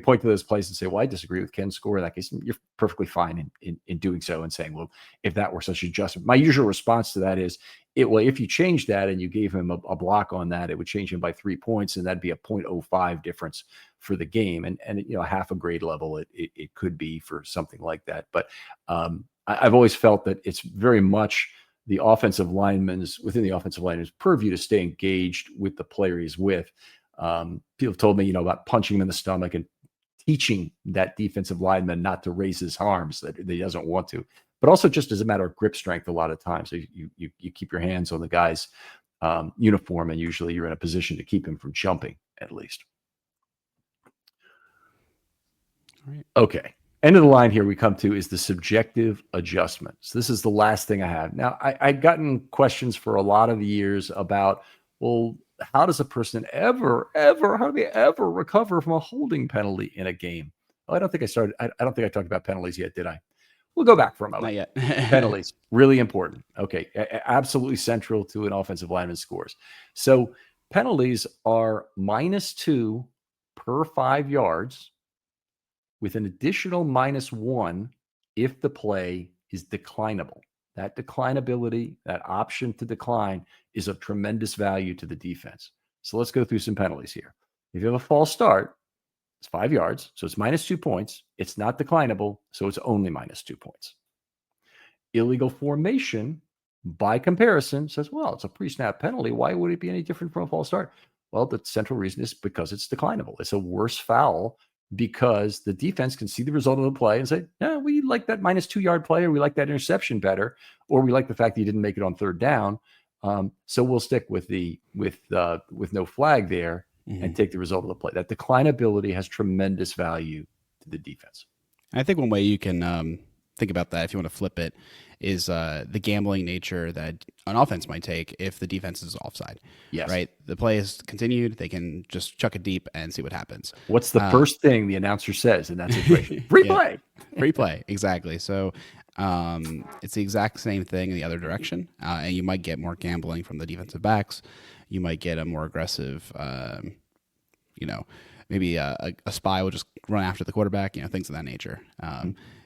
point to those plays and say, well, I disagree with Ken's score. In that case, you're perfectly fine in doing so and saying, well, if that were such an adjustment. My usual response to that is, if you change that and you gave him a block on that, it would change him by 3 points, and that'd be a 0.05 difference for the game, and half a grade level it could be for something like that. But I've always felt that it's very much within the offensive lineman's purview to stay engaged with the player he's with. People have told me, about punching him in the stomach and teaching that defensive lineman not to raise his arms, that he doesn't want to, but also just as a matter of grip strength a lot of times. So you keep your hands on the guy's uniform, and usually you're in a position to keep him from jumping at least. All right. Okay. End of the line here we come to is the subjective adjustments. This is the last thing I have. Now, I'd gotten questions for a lot of years about, well, how does a person how do they ever recover from a holding penalty in a game? Oh, I don't think I talked about penalties yet, did I? We'll go back for a moment. Not yet. Penalties, really important. Okay, absolutely central to an offensive lineman's scores. So penalties are -2 per 5 yards, with an additional -1 if the play is declinable. That declinability, that option to decline, is of tremendous value to the defense. So let's go through some penalties here. If you have a false start, it's 5 yards, so it's -2 points. It's not declinable, so it's only -2 points. Illegal formation, by comparison, says, well, it's a pre-snap penalty. Why would it be any different from a false start? Well, the central reason is because it's declinable. It's a worse foul because the defense can see the result of the play and say, yeah, we like that -2 yard play, or we like that interception better, or we like the fact that you didn't make it on third down. So we'll stick with no flag there and take the result of the play. That declinability has tremendous value to the defense. I think one way you can think about that, if you want to flip it, is the gambling nature that an offense might take if the defense is offside. Yes. Right. The play is continued. They can just chuck it deep and see what happens. What's the first thing the announcer says in that situation? Free play. Free play. Exactly. So it's the exact same thing in the other direction. And you might get more gambling from the defensive backs. You might get a more aggressive, maybe a spy will just run after the quarterback, things of that nature.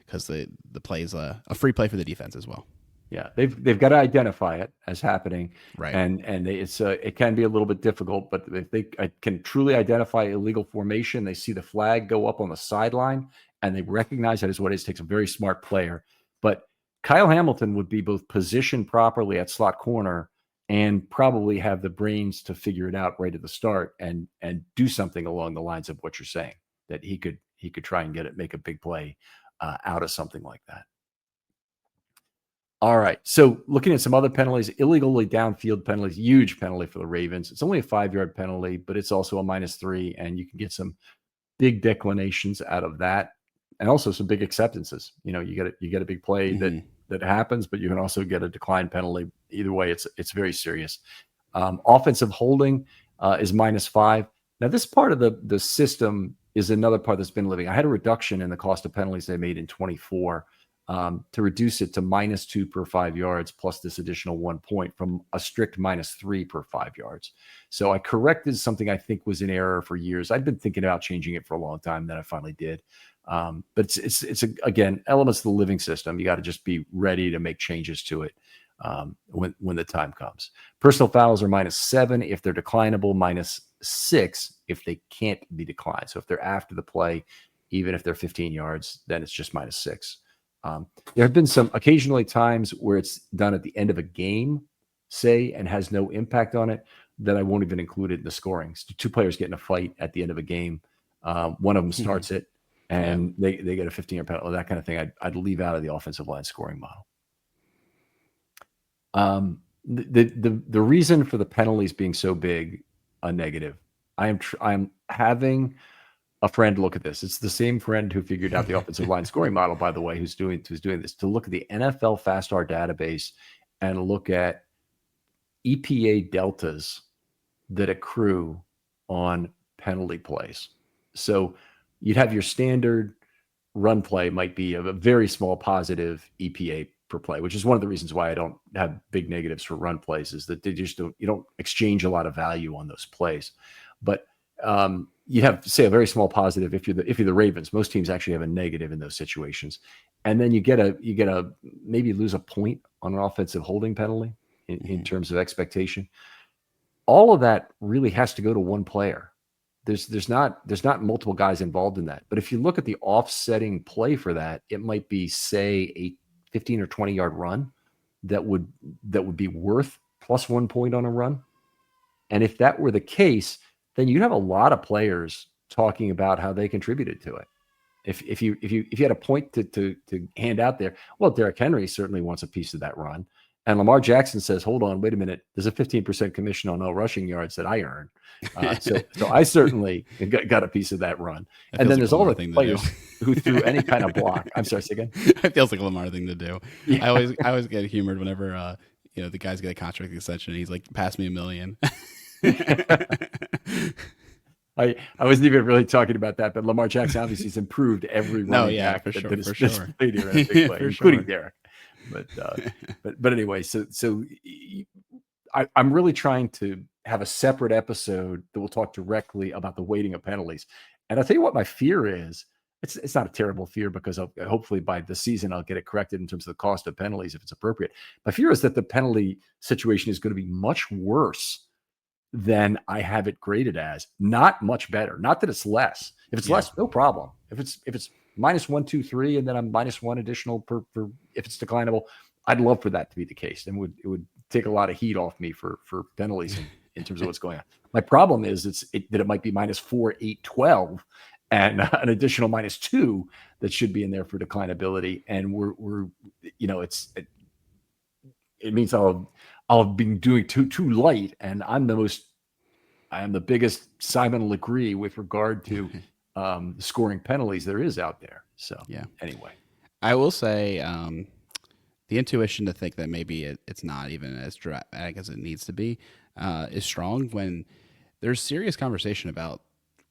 Because the play is a free play for the defense as well. Yeah, they've got to identify it as happening, right? And it can be a little bit difficult, but if they can truly identify illegal formation, they see the flag go up on the sideline, and they recognize that is what it is. Takes a very smart player, but Kyle Hamilton would be both positioned properly at slot corner and probably have the brains to figure it out right at the start and do something along the lines of what you're saying, that he could try and make a big play out of something like that. All right. So looking at some other penalties, illegally downfield penalties, huge penalty for the Ravens. It's only a 5-yard penalty, but it's also a -3, and you can get some big declinations out of that, and also some big acceptances. You get a big play that happens, but you can also get a decline penalty. Either way, it's very serious. Offensive holding is -5. Now, this part of the system is another part that's been living. I had a reduction in the cost of penalties they made in 24 to reduce it to -2 per 5 yards plus this additional 1 point from a strict -3 per 5 yards. So I corrected something I think was in error for years. I'd been thinking about changing it for a long time, then I finally did. But it's again, elements of the living system. You got to just be ready to make changes to it when the time comes. Personal fouls are -7 if they're declinable, -6 if they can't be declined. So if they're after the play, even if they're 15 yards, then it's just -6. There have been some occasionally times where it's done at the end of a game, say, and has no impact on it, that I won't even include it in the scoring. So 2 players get in a fight at the end of a game. One of them starts it, and they get a 15-yard penalty, that kind of thing. I'd leave out of the offensive line scoring model. The reason for the penalties being so big a negative, I'm having a friend look at this. It's the same friend who figured out the offensive line scoring model, by the way, who's doing this, to look at the NFL FastR database and look at EPA deltas that accrue on penalty plays. So you'd have your standard run play might be a very small positive EPA per play, which is one of the reasons why I don't have big negatives for run plays, is that you don't exchange a lot of value on those plays. But you have, say, a very small positive if you're the Ravens. Most teams actually have a negative in those situations, and then you get a maybe lose a point on an offensive holding penalty in terms of expectation. All of that really has to go to one player. There's not multiple guys involved in that. But if you look at the offsetting play for that, it might be, say, a 15 or 20-yard run that would be worth +1 point on a run. And if that were the case, then you'd have a lot of players talking about how they contributed to it. If you had a point to hand out there, well, Derrick Henry certainly wants a piece of that run, and Lamar Jackson says, "Hold on, wait a minute. There's a 15% commission on all rushing yards that I earn, so I certainly got a piece of that run." And then there's all the players who threw any kind of block. I'm sorry, say again. It feels like a Lamar thing to do. Yeah. I always get humored whenever the guys get a contract extension and he's like, "Pass me $1 million." I wasn't even really talking about that, but Lamar Jackson obviously has improved every running back for that sure. played here in a big play, including Derrick. But anyway, so I'm really trying to have a separate episode that will talk directly about the weighting of penalties. And I'll tell you what my fear is. It's not a terrible fear, because hopefully by the season I'll get it corrected in terms of the cost of penalties if it's appropriate. My fear is that the penalty situation is going to be much worse than I have it graded as. Not much better. Not that it's less. If it's less, no problem. If it's -1, 2, 3, and then I'm -1 additional per if it's declinable, I'd love for that to be the case. And it would take a lot of heat off me for penalties in terms of what's going on. My problem is that it might be -4, 8, 12, and an additional -2 that should be in there for declinability. And it means I'll be doing too light, and I am the biggest Simon Legree with regard to scoring penalties there is out there. So anyway, I will say the intuition to think that maybe it's not even as dramatic as it needs to be is strong when there's serious conversation about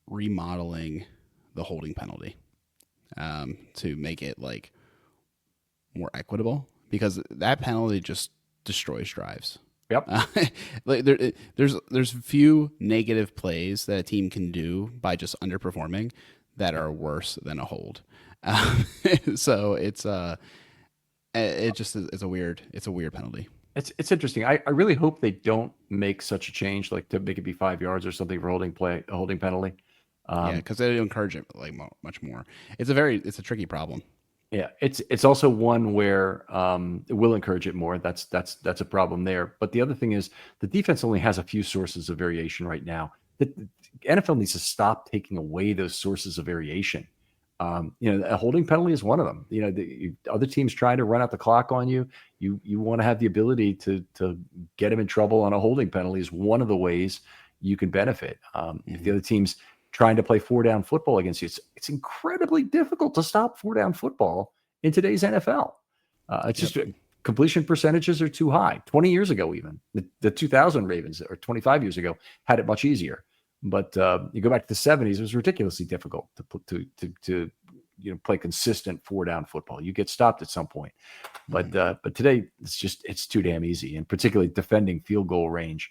remodeling the holding penalty to make it like more equitable, because that penalty just destroys drives. Yep. Like there's few negative plays that a team can do by just underperforming that are worse than a hold. So it just is, it's a weird penalty. It's interesting. I really hope they don't make such a change, like to make it be 5 yards or something for a holding penalty. Yeah, because they encourage it like much more. It's a tricky problem. Yeah, it's also one where it will encourage it more. That's a problem there. But the other thing is the defense only has a few sources of variation right now. The NFL needs to stop taking away those sources of variation. A holding penalty is one of them. Other teams trying to run out the clock on you. You want to have the ability to get them in trouble on a holding penalty is one of the ways you can benefit. If the other team's trying to play 4-down football against you, it's incredibly difficult to stop 4-down football in today's NFL. It's just completion percentages are too high. 20 years ago, even the 2000 Ravens, or 25 years ago, had it much easier. But you go back to the 70s, it was ridiculously difficult to play consistent 4-down football. You get stopped at some point. But today it's too damn easy, and particularly defending field goal range.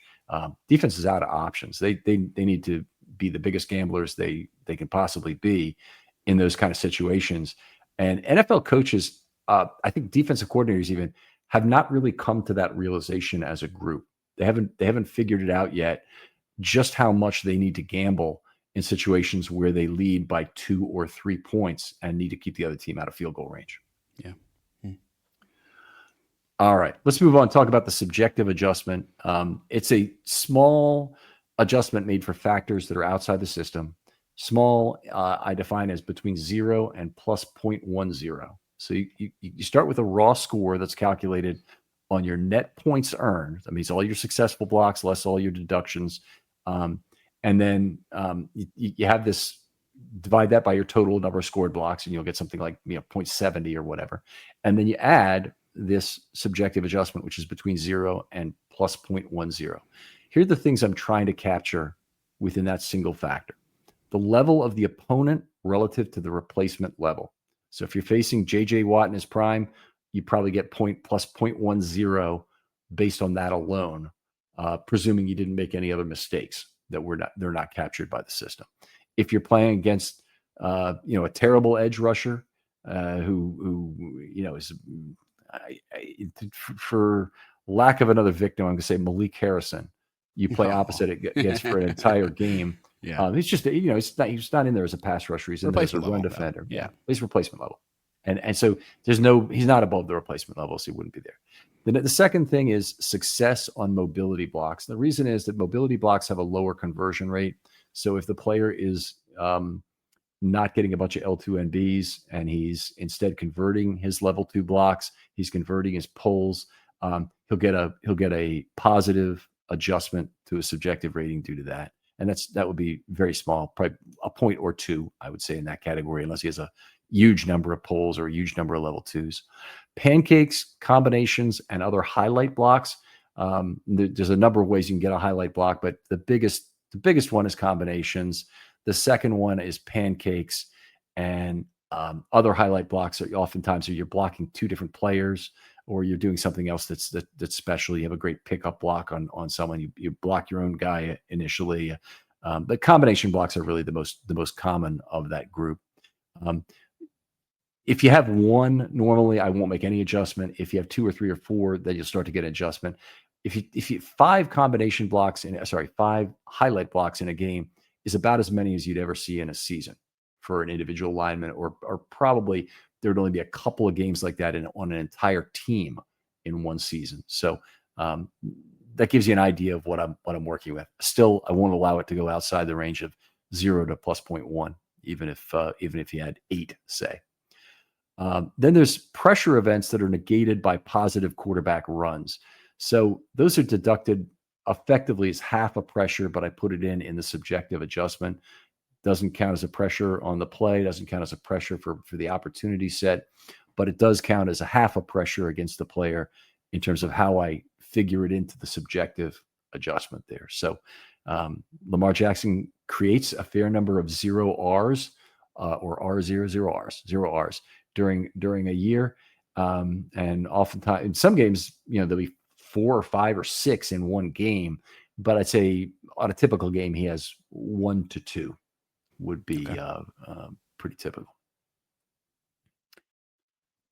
Defense is out of options. They need to be the biggest gamblers they can possibly be in those kind of situations. And NFL coaches, I think defensive coordinators even, have not really come to that realization as a group. They haven't figured it out yet, just how much they need to gamble in situations where they lead by 2 or 3 points and need to keep the other team out of field goal range. Yeah. All right, let's move on. Talk about the subjective adjustment. It's a small adjustment made for factors that are outside the system. Small, I define as between 0 and plus 0.10. So you start with a raw score that's calculated on your net points earned. That means all your successful blocks less all your deductions. And then you have this, divide that by your total number of scored blocks, and you'll get something like 0.70 or whatever. And then you add this subjective adjustment, which is between 0 and plus 0.10. Here are the things I'm trying to capture within that single factor. The level of the opponent relative to the replacement level. So if you're facing J.J. Watt in his prime, you probably get plus 0.10 based on that alone, presuming you didn't make any other mistakes that they're not captured by the system. If you're playing against a terrible edge rusher who is, for lack of another victim, I'm going to say Malik Harrison. You play opposite against for an entire game. Yeah, he's just he's not in there as a pass rusher. He's in there as a run defender. Yeah, he's replacement level, and so he's not above the replacement level, so he wouldn't be there. The second thing is success on mobility blocks. The reason is that mobility blocks have a lower conversion rate. So if the player is not getting a bunch of L2NBs and he's instead converting his level 2 blocks, he's converting his pulls, he'll get a positive adjustment to a subjective rating due to that. And that would be very small, probably a point or 2, I would say, in that category, unless he has a huge number of pulls or a huge number of level 2s. Pancakes, combinations, and other highlight blocks. There's a number of ways you can get a highlight block, but the biggest one is combinations. The second one is pancakes, and other highlight blocks are oftentimes you're blocking 2 different players, or you're doing something else that's special. You have a great pickup block on someone. You block your own guy initially. But combination blocks are really the most common of that group. If you have 1, normally I won't make any adjustment. If you have 2 or 3 or 4, then you'll start to get an adjustment. If you 5 5 highlight blocks in a game is about as many as you'd ever see in a season for an individual lineman, or probably there would only be a couple of games like that on an entire team in one season. So that gives you an idea of what I'm working with. Still, I won't allow it to go outside the range of 0 to plus 0.1, even if you had 8, say. Then there's pressure events that are negated by positive quarterback runs. So those are deducted effectively as half a pressure, but I put it in the subjective adjustment. Doesn't count as a pressure on the play, doesn't count as a pressure for the opportunity set. but it does count as a half a pressure against the player in terms of how I figure it into the subjective adjustment there. So Lamar Jackson creates a fair number of 0 Rs or zero Rs during a year. And oftentimes in some games, there'll be 4 or 5 or 6 in one game, but I'd say on a typical game, he has 1 to 2 would be pretty typical.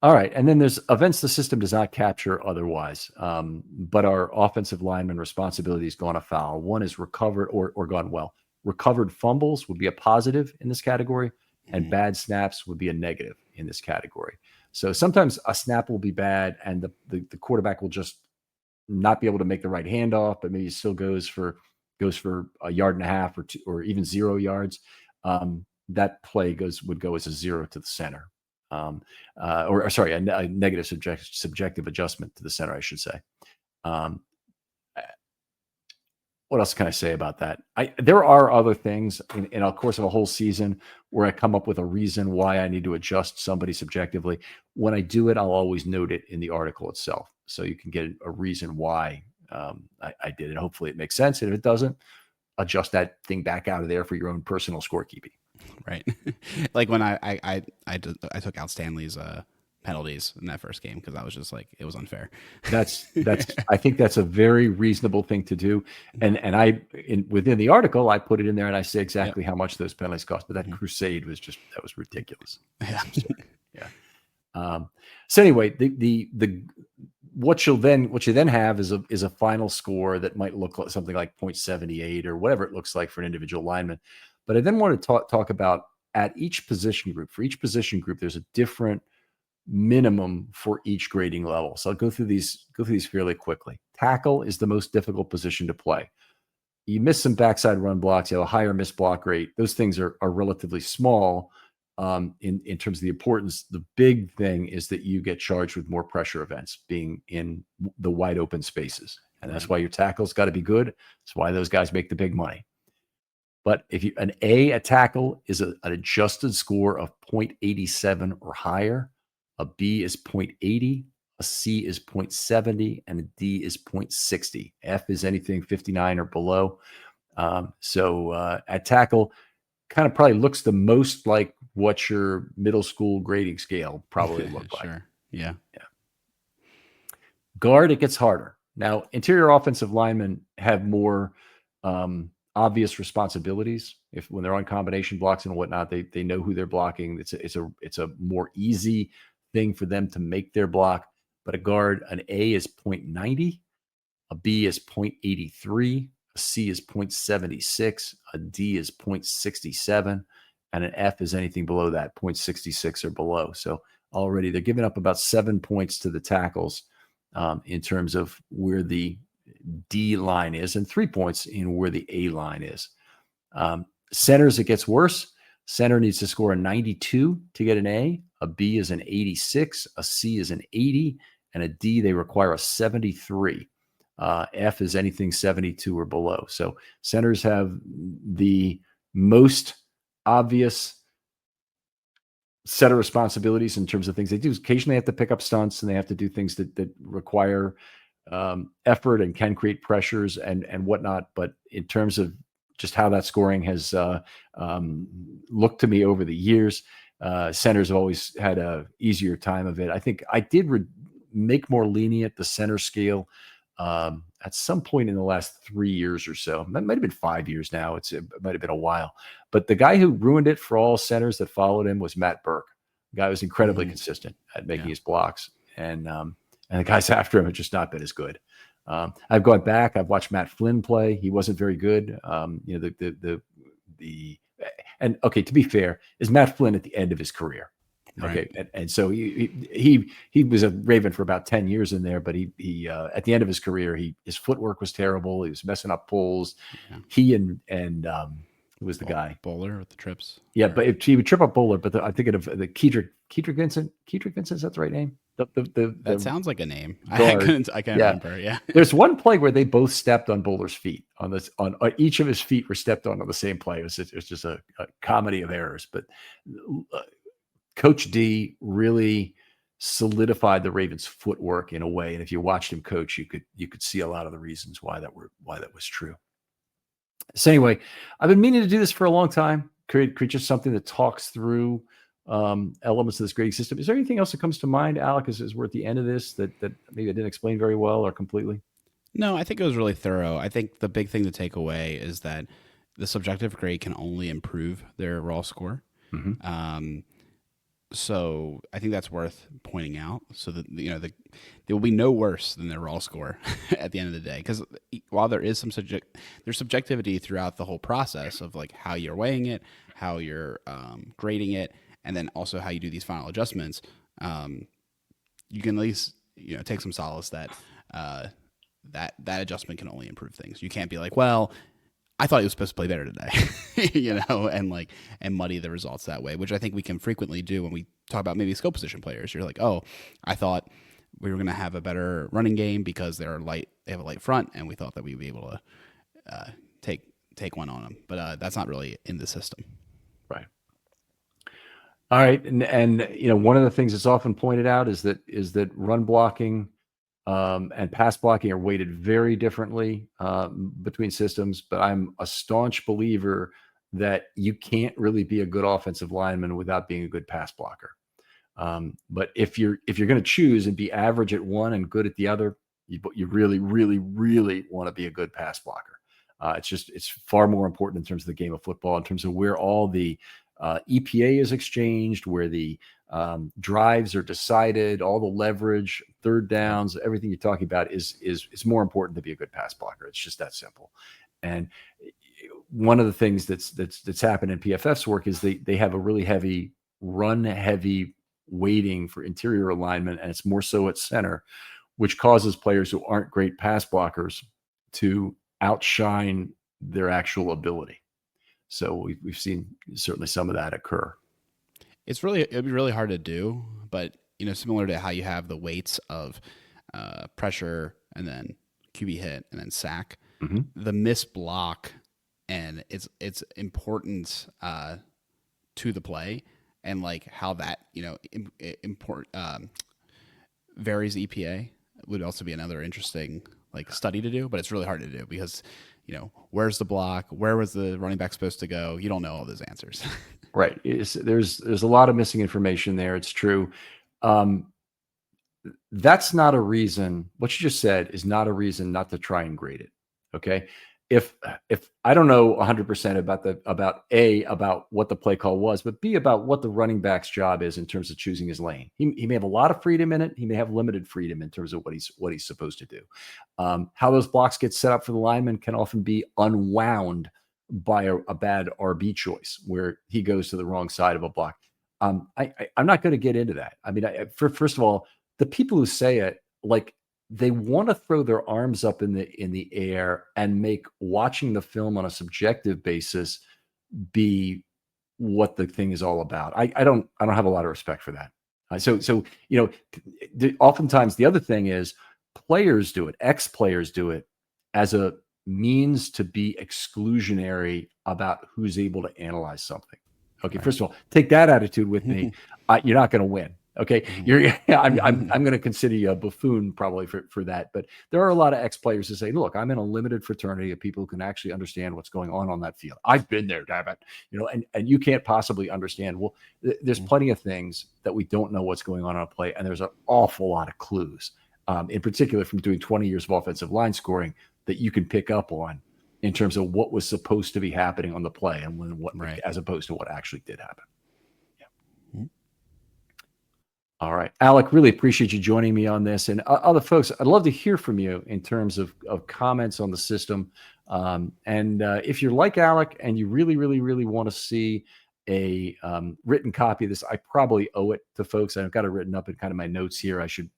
All right. And then there's events the system does not capture otherwise, but our offensive lineman responsibilities gone afoul. One is recovered or gone well. Recovered fumbles would be a positive in this category, and bad snaps would be a negative in this category. So sometimes a snap will be bad and the quarterback will just not be able to make the right handoff, but maybe still goes for 1.5 yards or 2 or even 0 yards. That play would go as a 0 to the center. A negative subjective adjustment to the center, I should say. What else can I say about that? There are other things in the course of a whole season where I come up with a reason why I need to adjust somebody subjectively. When I do it, I'll always note it in the article itself, so you can get a reason why I did it. Hopefully it makes sense. And if it doesn't, adjust that thing back out of there for your own personal scorekeeping. Right. Like when I took out Stanley's penalties in that first game because I was just like, it was unfair. That's I think that's a very reasonable thing to do. And within the article, I put it in there and I say exactly how much those penalties cost. But that crusade was ridiculous. Yeah. So anyway, what you then have is a final score that might look like something like 0.78 or whatever it looks like for an individual lineman. But I then want to talk about at each position group. For each position group, there's a different minimum for each grading level. So I'll go through these fairly quickly. Tackle is the most difficult position to play. You miss some backside run blocks, you have a higher miss block rate. Those things are relatively small in terms of the importance. The big thing is that you get charged with more pressure events being in the wide open spaces. And that's why your tackle's got to be good. That's why those guys make the big money. But if an A at tackle is an adjusted score of 0.87 or higher, a B is 0.80, a C is 0.70, and a D is 0.60. F is anything 59 or below. So at tackle, kind of probably looks the most like what your middle school grading scale probably looked like. Sure. Yeah. Guard, it gets harder. Now, interior offensive linemen have more obvious responsibilities. When they're on combination blocks and whatnot, they know who they're blocking. It's a more easy thing for them to make their block. But a guard, an A is 0.90, a B is 0.83, a C is 0.76, a D is 0.67, and an F is anything below that, 0.66 or below. So already they're giving up about 7 points to the tackles in terms of where the D line is, and 3 points in where the A line is. Centers, it gets worse. Center needs to score a 92 to get an A. A B is an 86. A C is an 80. And a D, they require a 73. F is anything 72 or below. So centers have the most obvious set of responsibilities in terms of things they do. Occasionally they have to pick up stunts and they have to do things that require effort and can create pressures and whatnot. But in terms of just how that scoring has looked to me over the years, centers have always had a easier time of it. I think I did make more lenient the center scale at some point in the last 3 years or so. That might have been 5 years now. It might have been a while. But the guy who ruined it for all centers that followed him was Matt Burke. The guy was incredibly consistent at making his blocks. And the guys after him have just not been as good. I've gone back. I've watched Matt Flynn play. He wasn't very good. Okay, to be fair, is Matt Flynn at the end of his career? Right. Okay, and so he was a Raven for about 10 years in there, but he at the end of his career, his footwork was terrible. He was messing up pulls. Yeah. He and who was the guy? Bowler with the trips. Yeah, but he would trip up Bowler. But I'm thinking of the Kedrick Vincent. Kedrick Vincent, is that the right name? That sounds like a name. I can't remember. Yeah. There's one play where they both stepped on Bowler's feet on each of his feet were stepped on the same play. It was just a comedy of errors. But Coach D really solidified the Ravens' footwork in a way. And if you watched him coach, you could see a lot of the reasons why that was true. So anyway, I've been meaning to do this for a long time. Create just something that talks through elements of this grading system. Is there anything else that comes to mind, Alec, as we're at the end of this that maybe I didn't explain very well or completely? No, I think it was really thorough. I think the big thing to take away is that the subjective grade can only improve their raw score. Mm-hmm. So I think that's worth pointing out, so that there will be no worse than their raw score at the end of the day. Because while there is there's subjectivity throughout the whole process of like how you're weighing it, how you're grading it, and then also how you do these final adjustments. You can at least take some solace that that adjustment can only improve things. You can't be like, well, I thought he was supposed to play better today, and muddy the results that way, which I think we can frequently do when we talk about maybe skill position players. You're like, oh, I thought we were going to have a better running game because they have a light front, and we thought that we'd be able to take one on them, but that's not really in the system. Right. All right, and one of the things that's often pointed out is that run blocking and pass blocking are weighted very differently between systems. But I'm a staunch believer that you can't really be a good offensive lineman without being a good pass blocker. But if you're going to choose and be average at one and good at the other, you really, really, really want to be a good pass blocker. It's far more important in terms of the game of football, in terms of where all the EPA is exchanged, where the drives are decided, all the leverage, third downs, everything you're talking about is more important to be a good pass blocker. It's just that simple. And one of the things that's happened in PFF's work is they have a really heavy weighting for interior alignment, and it's more so at center, which causes players who aren't great pass blockers to outshine their actual ability. So we've seen certainly some of that occur. It'd be really hard to do, but similar to how you have the weights of pressure and then QB hit and then sack, Mm-hmm. the miss block and its importance to the play, and like how that varies EPA would also be another interesting study to do, but it's really hard to do because where's the block, where was the running back supposed to go? You don't know all those answers. Right. There's a lot of missing information there. It's true. That's not a reason. What you just said is not a reason not to try and grade it. Okay. If I don't know 100% about what the play call was, but B, about what the running back's job is in terms of choosing his lane. He may have a lot of freedom in it. He may have limited freedom in terms of what he's supposed to do. How those blocks get set up for the lineman can often be unwound by a bad RB choice where he goes to the wrong side of a block. I'm not going to get into that. I mean, first of all, the people who say it, they want to throw their arms up in the air and make watching the film on a subjective basis be what the thing is all about. I don't have a lot of respect for that. Oftentimes the other thing is players do it, ex-players do it as a means to be exclusionary about who's able to analyze something. Okay, right. First of all, take that attitude with me. You're not going to win. Okay, I'm going to consider you a buffoon probably for that. But there are a lot of ex-players who say, "Look, I'm in a limited fraternity of people who can actually understand what's going on that field. I've been there, damn it." And you can't possibly understand. Well, there's plenty of things that we don't know what's going on a play, and there's an awful lot of clues, in particular from doing 20 years of offensive line scoring, that you can pick up on in terms of what was supposed to be happening on the play and what, right, as opposed to what actually did happen. Yeah. Mm-hmm. All right, Alec, really appreciate you joining me on this. And other folks, I'd love to hear from you in terms of comments on the system. And if you're like Alec and you really, really, really want to see a written copy of this, I probably owe it to folks. I've got it written up in kind of my notes here. I should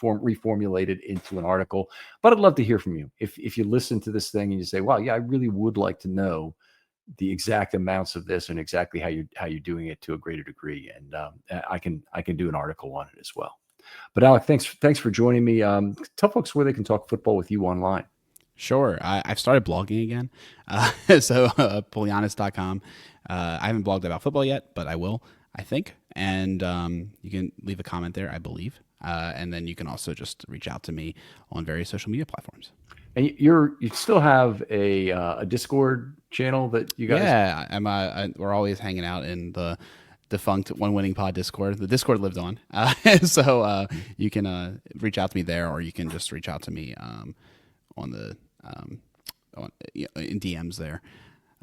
reformulate it into an article, but I'd love to hear from you. If you listen to this thing and you say, "Wow, yeah, I really would like to know the exact amounts of this and exactly how you're doing it to a greater degree," and I can do an article on it as well. But Alec, thanks for joining me. Tell folks where they can talk football with you online. Sure. I've started blogging again. So Pulianas.com. I haven't blogged about football yet, but I will, I think. and you can leave a comment there, I believe. And then you can also just reach out to me on various social media platforms. And you still have a Discord channel that you guys? Yeah, we're always hanging out in the defunct One Winning Pod Discord. The Discord lived on, so you can reach out to me there, or you can just reach out to me on the in DMs there.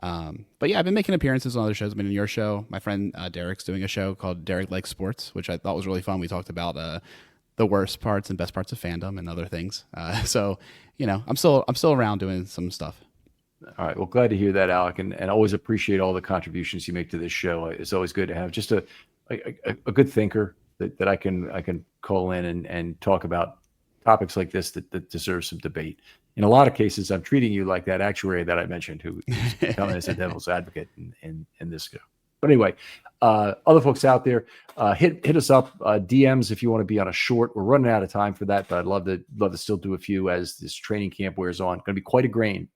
But yeah, I've been making appearances on other shows. I've been in your show. My friend Derek's doing a show called Derek Likes Sports, which I thought was really fun. We talked about the worst parts and best parts of fandom and other things. So I'm still around doing some stuff. All right. Well, glad to hear that, Alec, and always appreciate all the contributions you make to this show. It's always good to have just a good thinker that I can call in and talk about topics like this that deserve some debate. In a lot of cases, I'm treating you like that actuary that I mentioned who's coming as a devil's advocate in this show. But anyway, other folks out there, hit us up, DMs if you want to be on a short. We're running out of time for that, but I'd love to still do a few as this training camp wears on. Going to be quite a grind,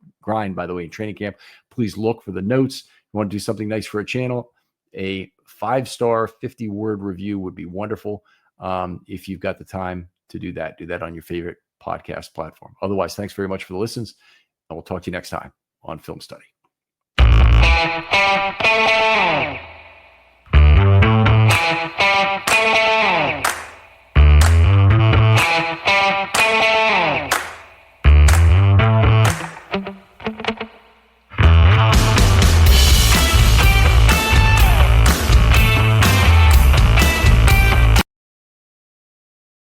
by the way, in training camp. Please look for the notes. You want to do something nice for a channel, a 5-star 50-word review would be wonderful. If you've got the time to do that on your favorite podcast platform. Otherwise, thanks very much for the listens, and we'll talk to you next time on Film Study.